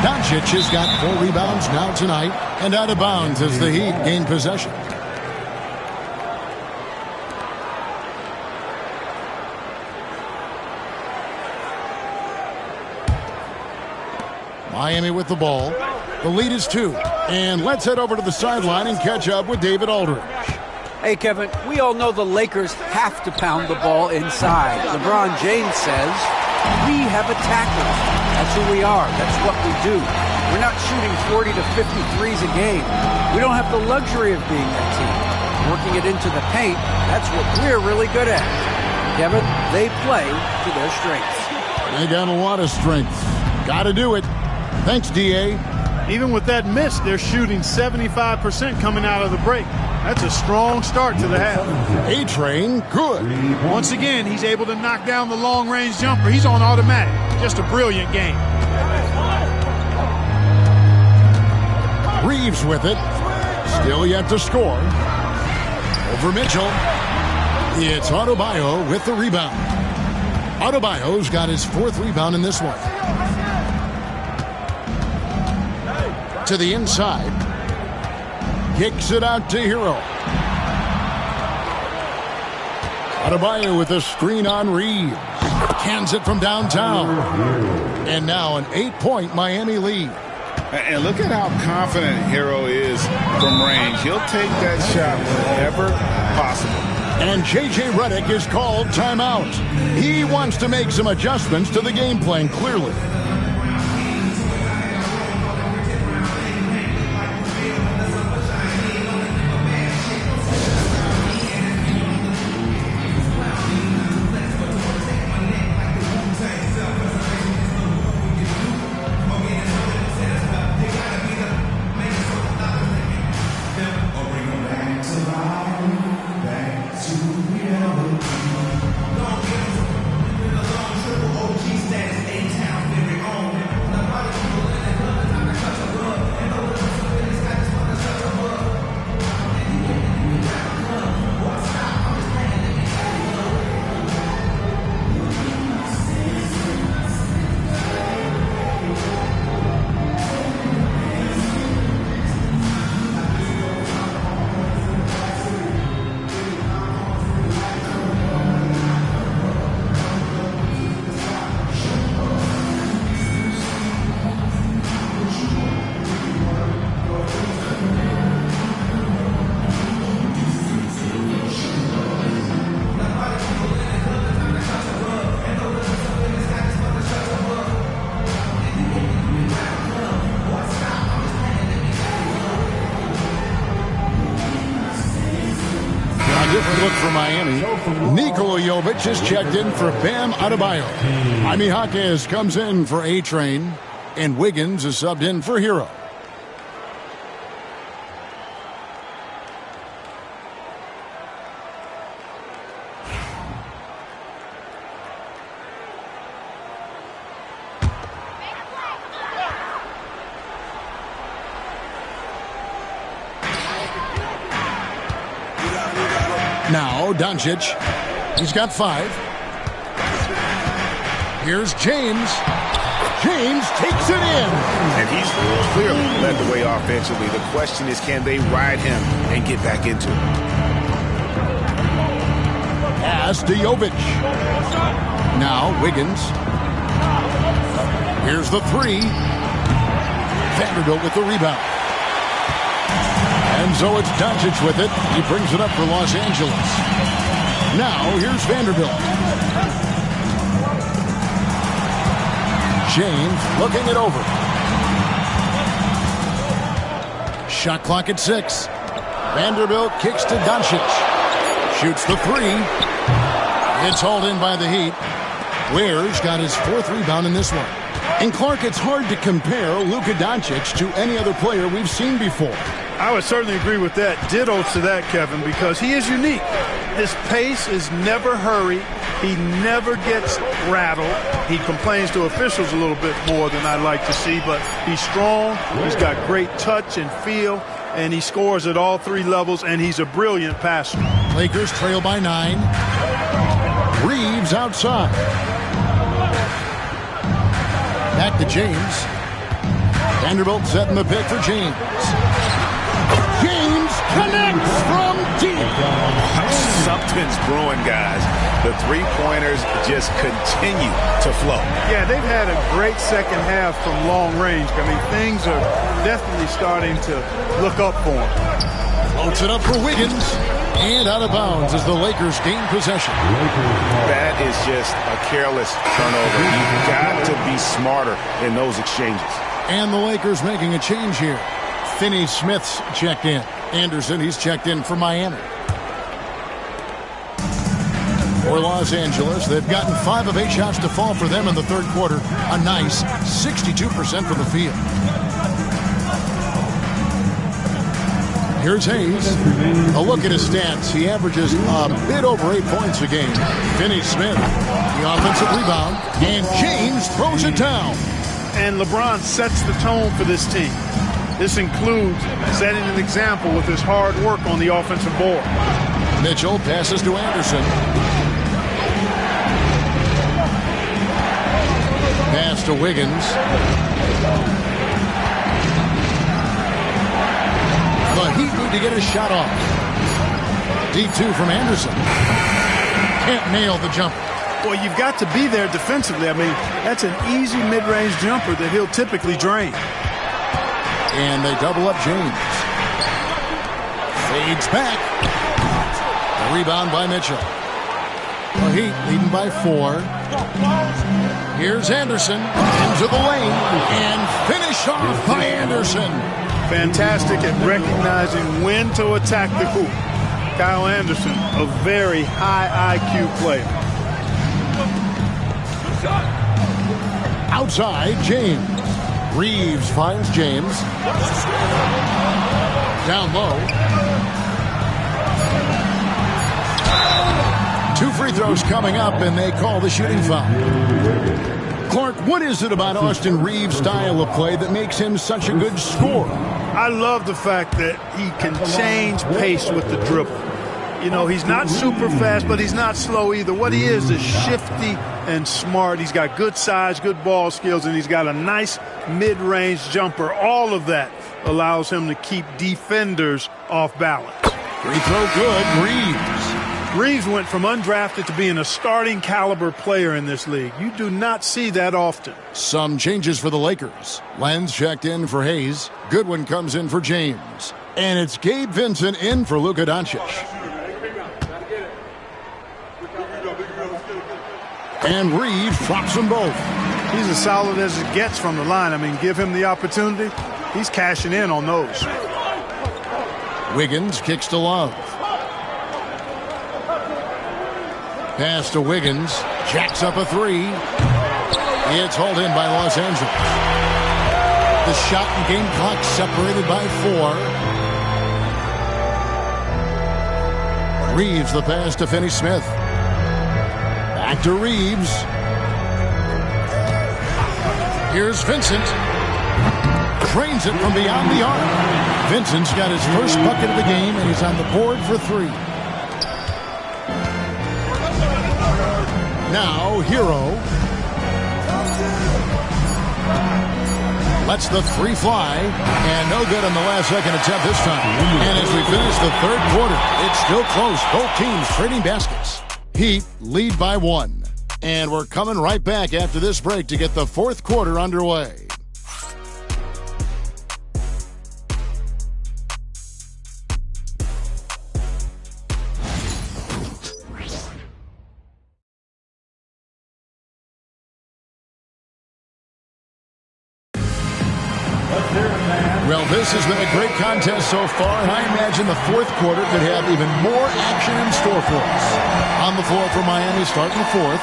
Doncic has got 4 rebounds now tonight and out of bounds as the Heat gain possession. Miami with the ball. The lead is 2. And let's head over to the sideline and catch up with David Aldridge. Hey, Kevin, we all know the Lakers have to pound the ball inside. LeBron James says, we have attackers. That's who we are. That's what we do. We're not shooting 40 to 50 threes a game. We don't have the luxury of being that team. Working it into the paint, that's what we're really good at. Kevin, they play to their strengths. They got a lot of strength. Got to do it. Thanks, D.A. Even with that miss, they're shooting 75% coming out of the break. That's a strong start to the half. A-Train, good. Once again, he's able to knock down the long-range jumper. He's on automatic. Just a brilliant game. Reeves with it. Still yet to score. Over Mitchell. It's Adebayo with the rebound. Adebayo's got his 4th rebound in this one. To the inside. Kicks it out to Hero. Adebayo with a screen on Reeves. Cans it from downtown. And now an 8-point Miami lead. And look at how confident Hero is from range. He'll take that shot whenever possible. And J.J. Redick is called timeout. He wants to make some adjustments to the game plan, clearly. Look for Miami. Nikola Jovic is checked in for Bam Adebayo. Jaime Jaquez comes in for A-Train. And Wiggins is subbed in for Hero. Now, Doncic. He's got 5. Here's James. James takes it in. And he's clearly led the way offensively. The question is, can they ride him and get back into it? Pass to Jovic. Now, Wiggins. Here's the 3. Vanderbilt with the rebound. And so it's Doncic with it. He brings it up for Los Angeles. Now, here's Vanderbilt. James looking it over. Shot clock at 6. Vanderbilt kicks to Doncic. Shoots the 3. It's hauled in by the Heat. Ware's got his 4th rebound in this one. And Clark, it's hard to compare Luka Doncic to any other player we've seen before. I would certainly agree with that. Ditto to that, Kevin, because he is unique. His pace is never hurried. He never gets rattled. He complains to officials a little bit more than I'd like to see, but he's strong. He's got great touch and feel, and he scores at all 3 levels, and he's a brilliant passer. Lakers trail by 9. Reeves outside. Back to James. Vanderbilt setting the pick for James. James connects from deep. Something's brewing, guys. The three-pointers just continue to flow. Yeah, they've had a great second half from long range. I mean, things are definitely starting to look up for them. Floats it up for Wiggins. And out of bounds as the Lakers gain possession. That is just a careless turnover. You've got to be smarter in those exchanges. And the Lakers making a change here. Finney Smith's checked in. Anderson, he's checked in for Miami. For Los Angeles, they've gotten 5 of 8 shots to fall for them in the third quarter. A nice 62% from the field. Here's Hayes. A look at his stats. He averages a bit over 8 points a game. Finney Smith, the offensive rebound. And James throws it down. And LeBron sets the tone for this team. This includes setting an example with his hard work on the offensive board. Mitchell passes to Anderson. Pass to Wiggins. The Heat need to get a shot off. D2 from Anderson. Can't nail the jumper. Well, you've got to be there defensively. I mean, that's an easy mid-range jumper that he'll typically drain. And they double up James. Fades back. The rebound by Mitchell. The Heat leading by 4. Here's Anderson into the lane and finish off by Anderson. Fantastic at recognizing when to attack the hoop. Kyle Anderson, a very high IQ player. Outside, James. Reeves finds James. Down low. 2 free throws coming up, and they call the shooting foul. Clark, what is it about Austin Reeves' style of play that makes him such a good scorer? I love the fact that he can change pace with the dribble. You know, he's not super fast, but he's not slow either. What he is shifty and smart. He's got good size, good ball skills, and he's got a nice mid-range jumper. All of that allows him to keep defenders off balance. Free throw good, Reeves. Reeves went from undrafted to being a starting caliber player in this league. You do not see that often. Some changes for the Lakers. Lenz checked in for Hayes. Goodwin comes in for James. And it's Gabe Vincent in for Luka Doncic. And Reeves drops them both. He's as solid as it gets from the line. I mean, give him the opportunity. He's cashing in on those. Wiggins kicks to Love. Pass to Wiggins. Jacks up a 3. It's hauled in by Los Angeles. The shot and game clock separated by 4. Reeves the pass to Finney Smith. Back to Reeves. Here's Vincent. Trains it from beyond the arc. Vincent's got his first bucket of the game, and he's on the board for 3. Now, Hero lets the 3 fly, and no good on the last second attempt this time. And as we finish the third quarter, it's still close. Both teams trading baskets. Heat lead by 1. And we're coming right back after this break to get the fourth quarter underway. Well, this has been a great contest so far, and I imagine the fourth quarter could have even more action in store for us. On the floor for Miami starting the fourth,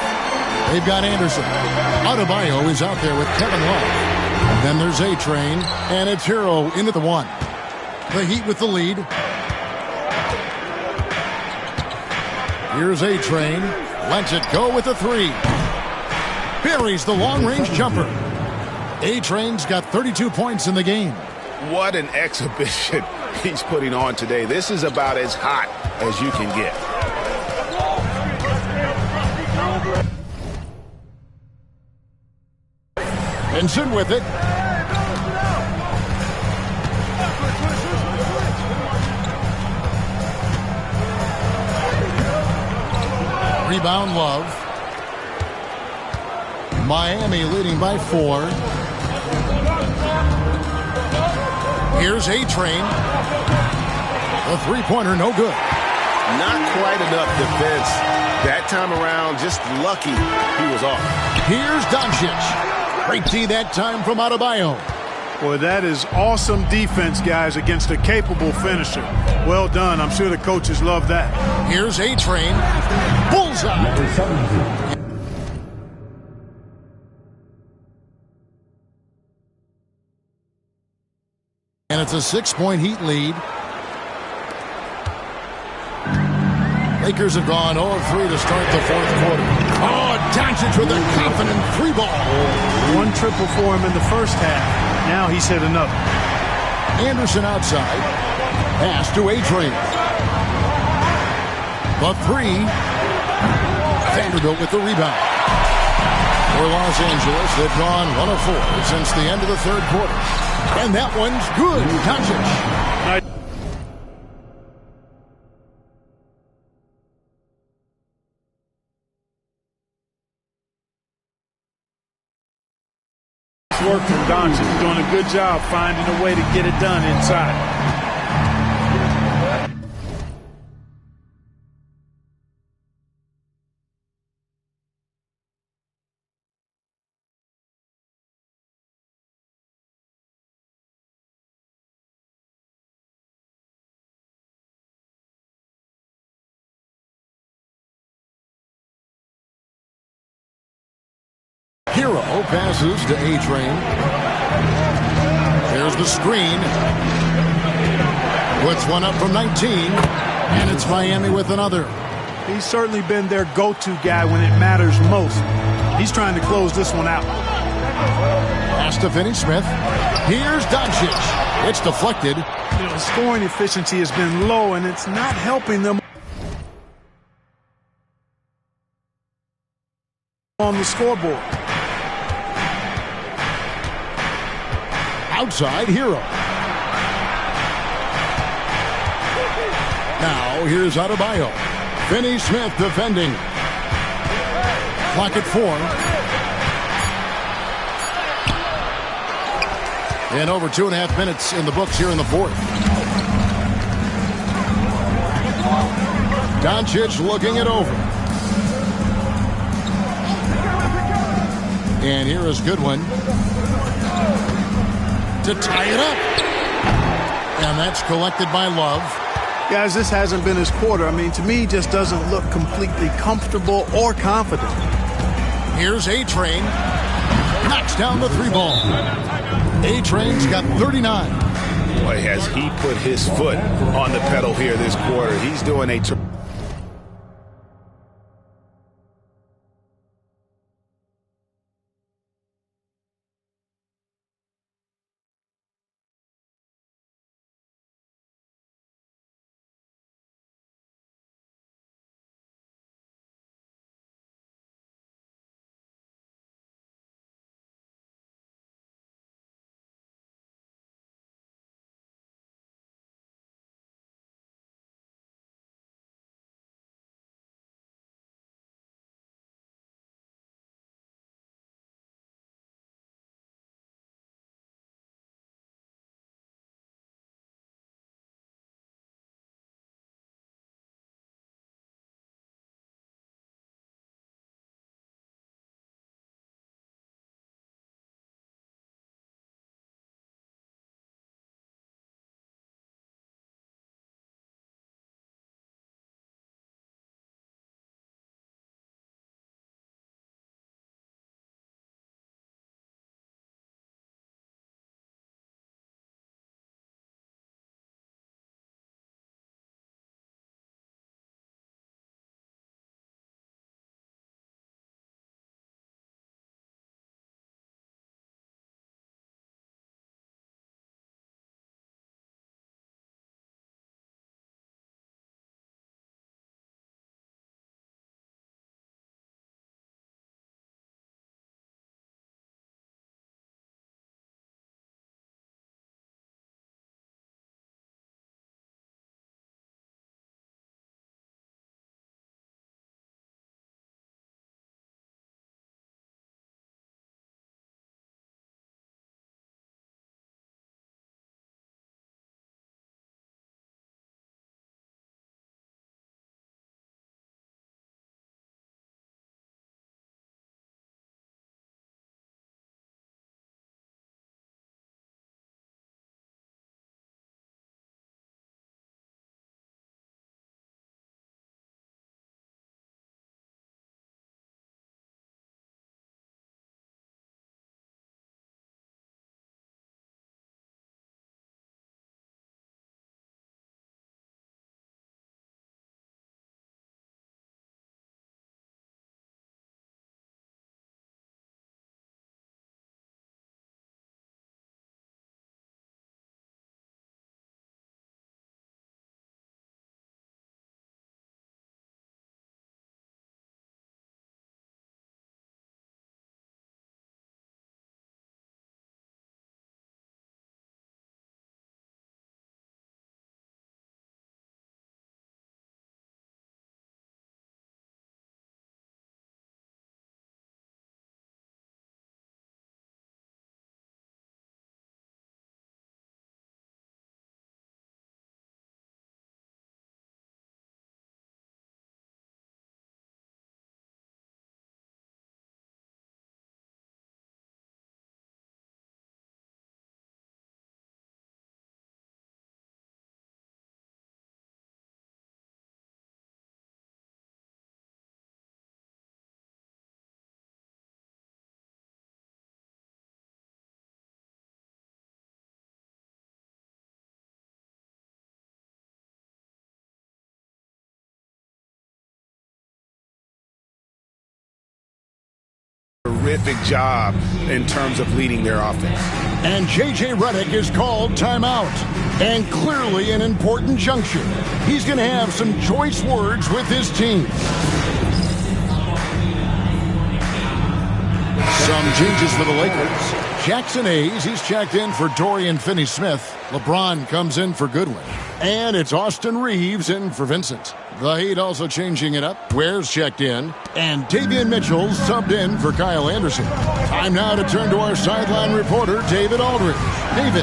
they've got Anderson. PropahYO is out there with Kevin Love. Then there's A-Train, and it's Hero into the 1. The Heat with the lead. Here's A-Train. Lets it go with the 3. Buries the long-range jumper. A-Train's got 32 points in the game. What an exhibition he's putting on today. This is about as hot as you can get. Vincent with it. Rebound, Love. Miami leading by 4. Here's A-Train. The three-pointer, no good. Not quite enough defense. That time around, just lucky he was off. Here's Doncic. Great D that time from PropahYO. Boy, that is awesome defense, guys, against a capable finisher. Well done. I'm sure the coaches love that. Here's A-Train. Bullseye. And it's a 6-point Heat lead. Lakers have gone 0-3 to start the fourth quarter. Oh, Doncic with a confident free ball. One triple for him in the first half. Now he's hit another. Anderson outside. Pass to A-Train. The three. Vanderbilt with the rebound. For Los Angeles, they've gone 1 of 4 since the end of the third quarter. And that one's good. Doncic. Work from Doncic. Doing a good job finding a way to get it done inside. Hero passes to A-Train. There's the screen. Puts one up from 19. And it's Miami with another. He's certainly been their go-to guy when it matters most. He's trying to close this one out. Pass to Finney-Smith. Here's Doncic. It's deflected. Scoring efficiency has been low, and it's not helping them on the scoreboard. Outside, Hero. Now, here's Adebayo. Finney-Smith defending. Clock at 4. And over 2.5 minutes in the books here in the fourth. Doncic looking it over. And here is Goodwin to tie it up. And that's collected by Love. Guys, this hasn't been his quarter. I mean, to me, he just doesn't look completely comfortable or confident. Here's A-Train. Knocks down the 3-ball. A-Train's got 39. Boy, has he put his foot on the pedal here this quarter. He's doing a terrific job in terms of leading their offense. And J.J. Redick is called timeout. And clearly an important juncture. He's going to have some choice words with his team. Some changes for the Lakers. Jackson Hayes, he's checked in for Dorian Finney-Smith. LeBron comes in for Goodwin. And it's Austin Reeves in for Vincent. The Heat also changing it up. Ware's checked in. And Davion Mitchell subbed in for Kyle Anderson. Time now to turn to our sideline reporter, David Aldridge. David.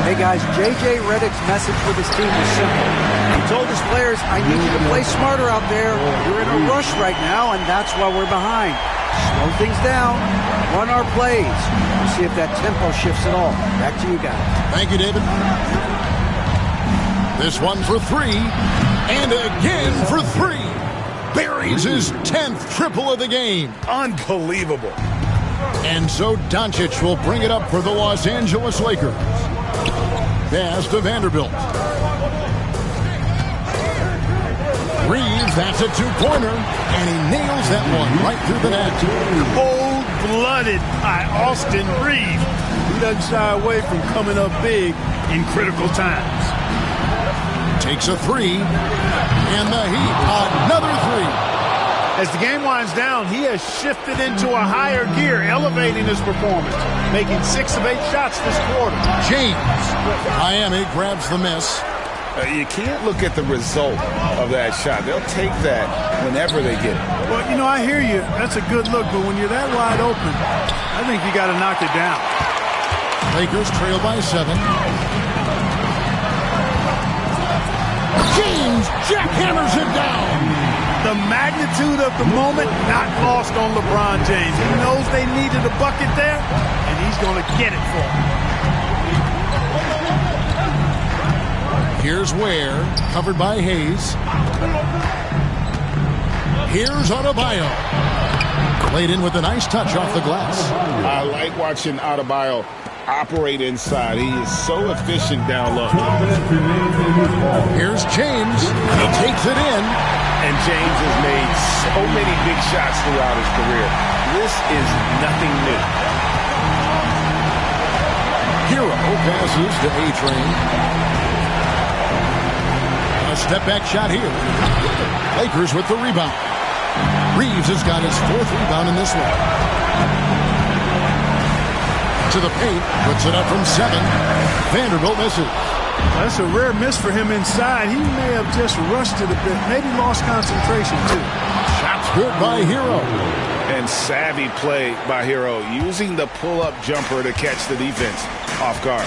Hey, guys, J.J. Redick's message for this team was simple. He told his players, I need you to play smarter out there. You're in a rush right now, and that's why we're behind. Slow things down. Run our plays. We'll see if that tempo shifts at all. Back to you guys. Thank you, David. This one for three. And again for three. Buries his 10th triple of the game. Unbelievable. And so Doncic will bring it up for the Los Angeles Lakers. Pass to Vanderbilt. Reeves, that's a two-pointer. And he nails that one right through the net. Cold-blooded by Austin Reeves. He doesn't shy away from coming up big in critical times. Takes a three. And the Heat, another three. As the game winds down, he has shifted into a higher gear, elevating his performance, making 6 of 8 shots this quarter. James. Miami grabs the miss. You can't look at the result of that shot. They'll take that whenever they get it. Well, you know, I hear you. That's a good look, but when you're that wide open, I think you got to knock it down. Lakers trail by 7. James jackhammers it down. The magnitude of the moment not lost on LeBron James. He knows they needed a bucket there, and he's going to get it for them. Here's Ware, covered by Hayes. Here's Adebayo. Played in with a nice touch off the glass. I like watching Adebayo operate inside. He is so efficient down low. Here's James. He takes it in. And James has made so many big shots throughout his career. This is nothing new. Hero passes to A-Train. A step-back shot here. Lakers with the rebound. Reeves has got his 4th rebound in this one. To the paint, puts it up from 7. Vanderbilt misses. That's a rare miss for him inside. He may have just rushed it a bit, maybe lost concentration too. Shots good by Hero. And savvy play by Hero, using the pull-up jumper to catch the defense off guard.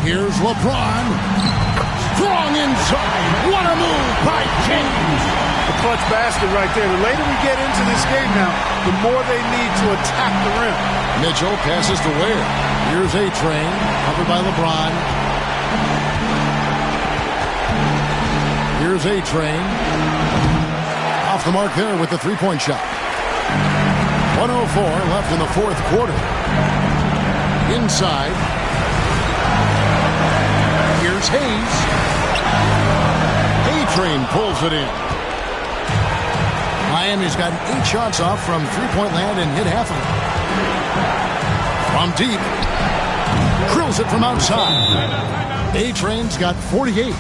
Here's LeBron. Strong inside. What a move by James. The clutch basket right there. The later we get into this game now, the more they need to attack the rim. Mitchell passes to Ware. Here's A-Train, covered by LeBron. Here's A-Train. Off the mark there with the three-point shot. 1:04 left in the 4th quarter. Inside. Here's Hayes. A-Train pulls it in. Miami's got 8 shots off from three-point land and hit half of them. From deep. Drills it from outside. A-Train's got 48.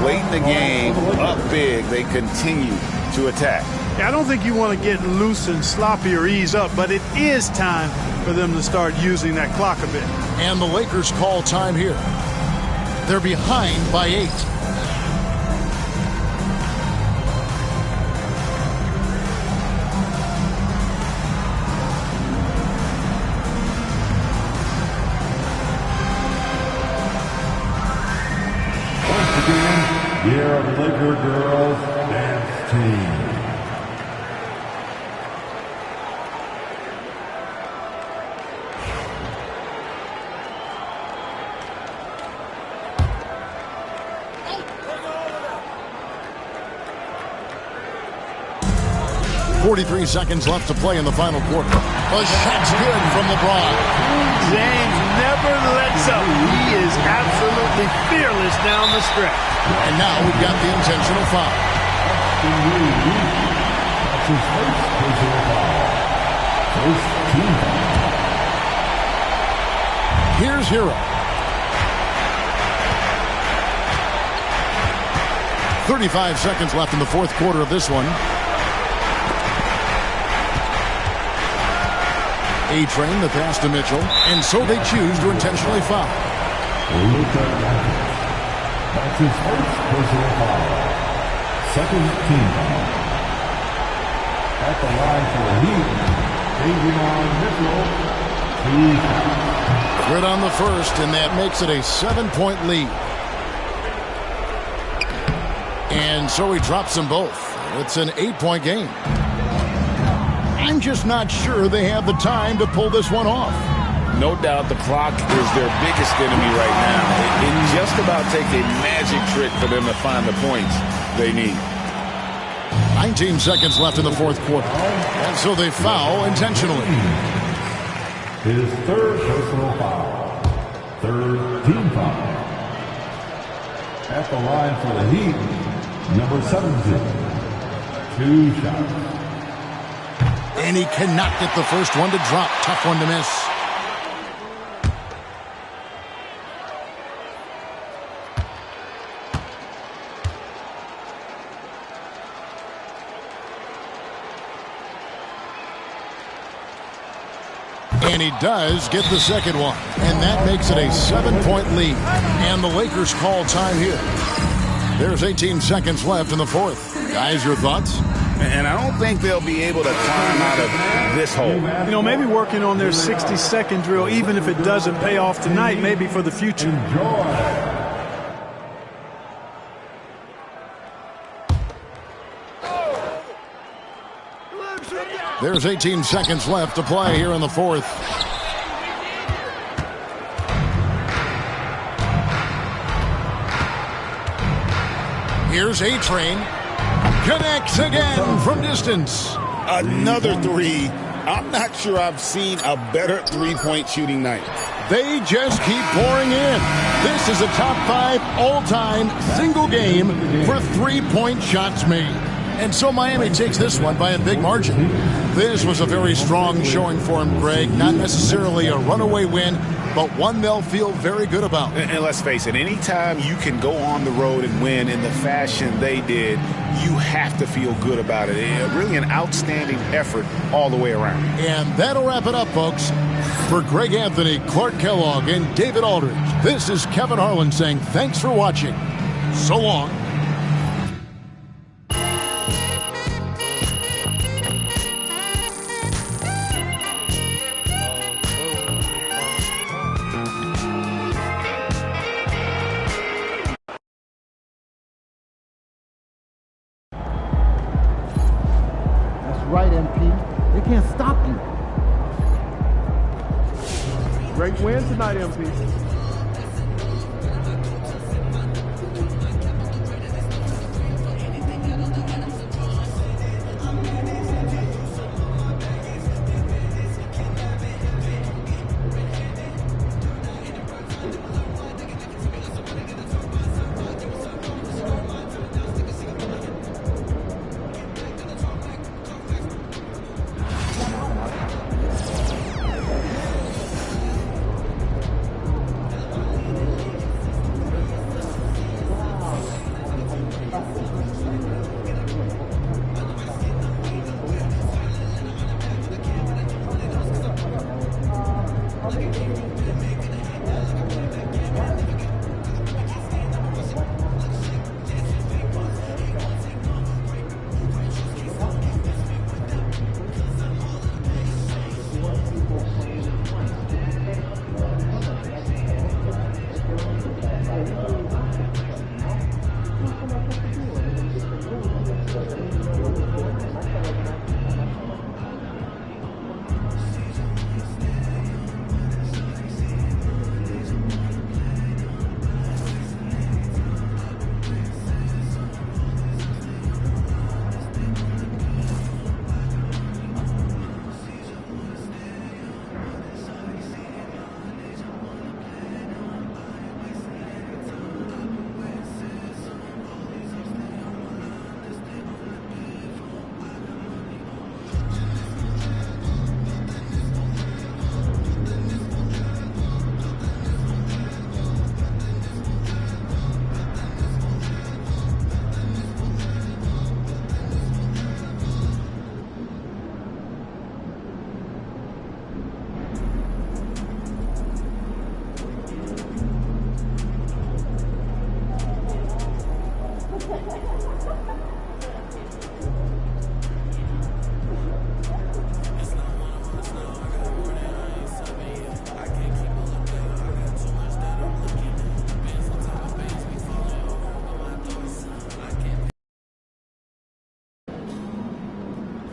Late in the game, up big, they continue to attack. Yeah, I don't think you want to get loose and sloppy or ease up, but it is time for them to start using that clock a bit. And the Lakers call time here. They're behind by 8. Year of Laker Girls Dance Team. .43 seconds left to play in the final quarter. A shot's good from LeBron. James never lets up. He is absolutely fearless down the stretch. And now we've got the intentional foul. his first personal foul. First team foul. Here's Hero. 35 seconds left in the fourth quarter of this one. A-Train the pass to Mitchell, and so they choose to intentionally foul. That's his first personal foul. Second team foul. At the line for the Heat, Mitchell. Good on the first, and that makes it a 7-point lead. And so he drops them both. It's an 8-point game. I'm just not sure they have the time to pull this one off. No doubt the clock is their biggest enemy right now. It just about takes a magic trick for them to find the points they need. 19 seconds left in the fourth quarter. And so they foul intentionally. His third personal foul. Third team foul. At the line for the Heat, number 17. 2 shots. And he cannot get the first one to drop. Tough one to miss. And he does get the second one. And that makes it a 7-point lead. And the Lakers call time here. There's 18 seconds left in the fourth. Guys, your thoughts? And I don't think they'll be able to climb out of this hole. You know, maybe working on their 60-second drill, even if it doesn't pay off tonight, maybe for the future. There's 18 seconds left to play here in the fourth. Here's A-Train. Connects again from distance. Another three. I'm not sure I've seen a better three-point shooting night. They just keep pouring in. This is a top 5 all-time single game for three-point shots made. And so Miami takes this one by a big margin. This was a very strong showing for him, Greg. Not necessarily a runaway win, but one they'll feel very good about. And let's face it, anytime you can go on the road and win in the fashion they did, you have to feel good about it. Really an outstanding effort all the way around. And that'll wrap it up, folks. For Greg Anthony, Clark Kellogg, and David Aldridge, this is Kevin Harlan saying thanks for watching. So long. Right, MP. They can't stop you. Great win tonight, MP.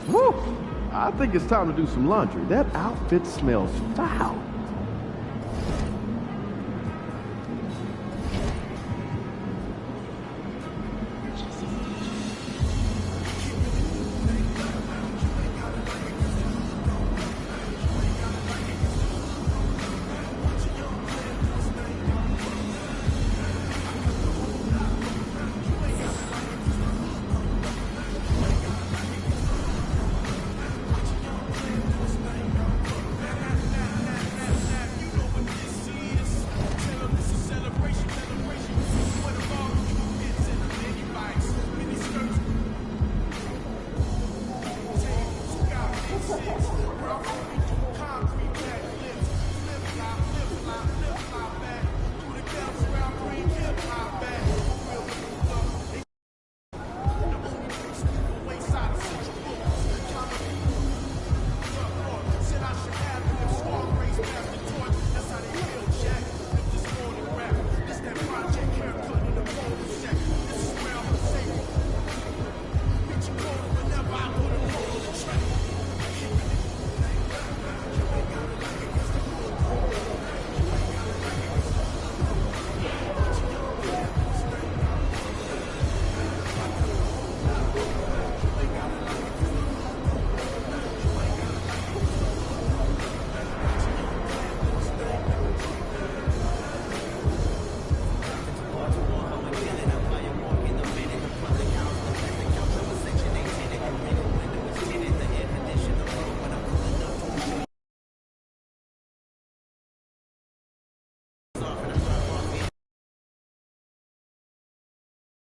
Woo! I think it's time to do some laundry. That outfit smells foul.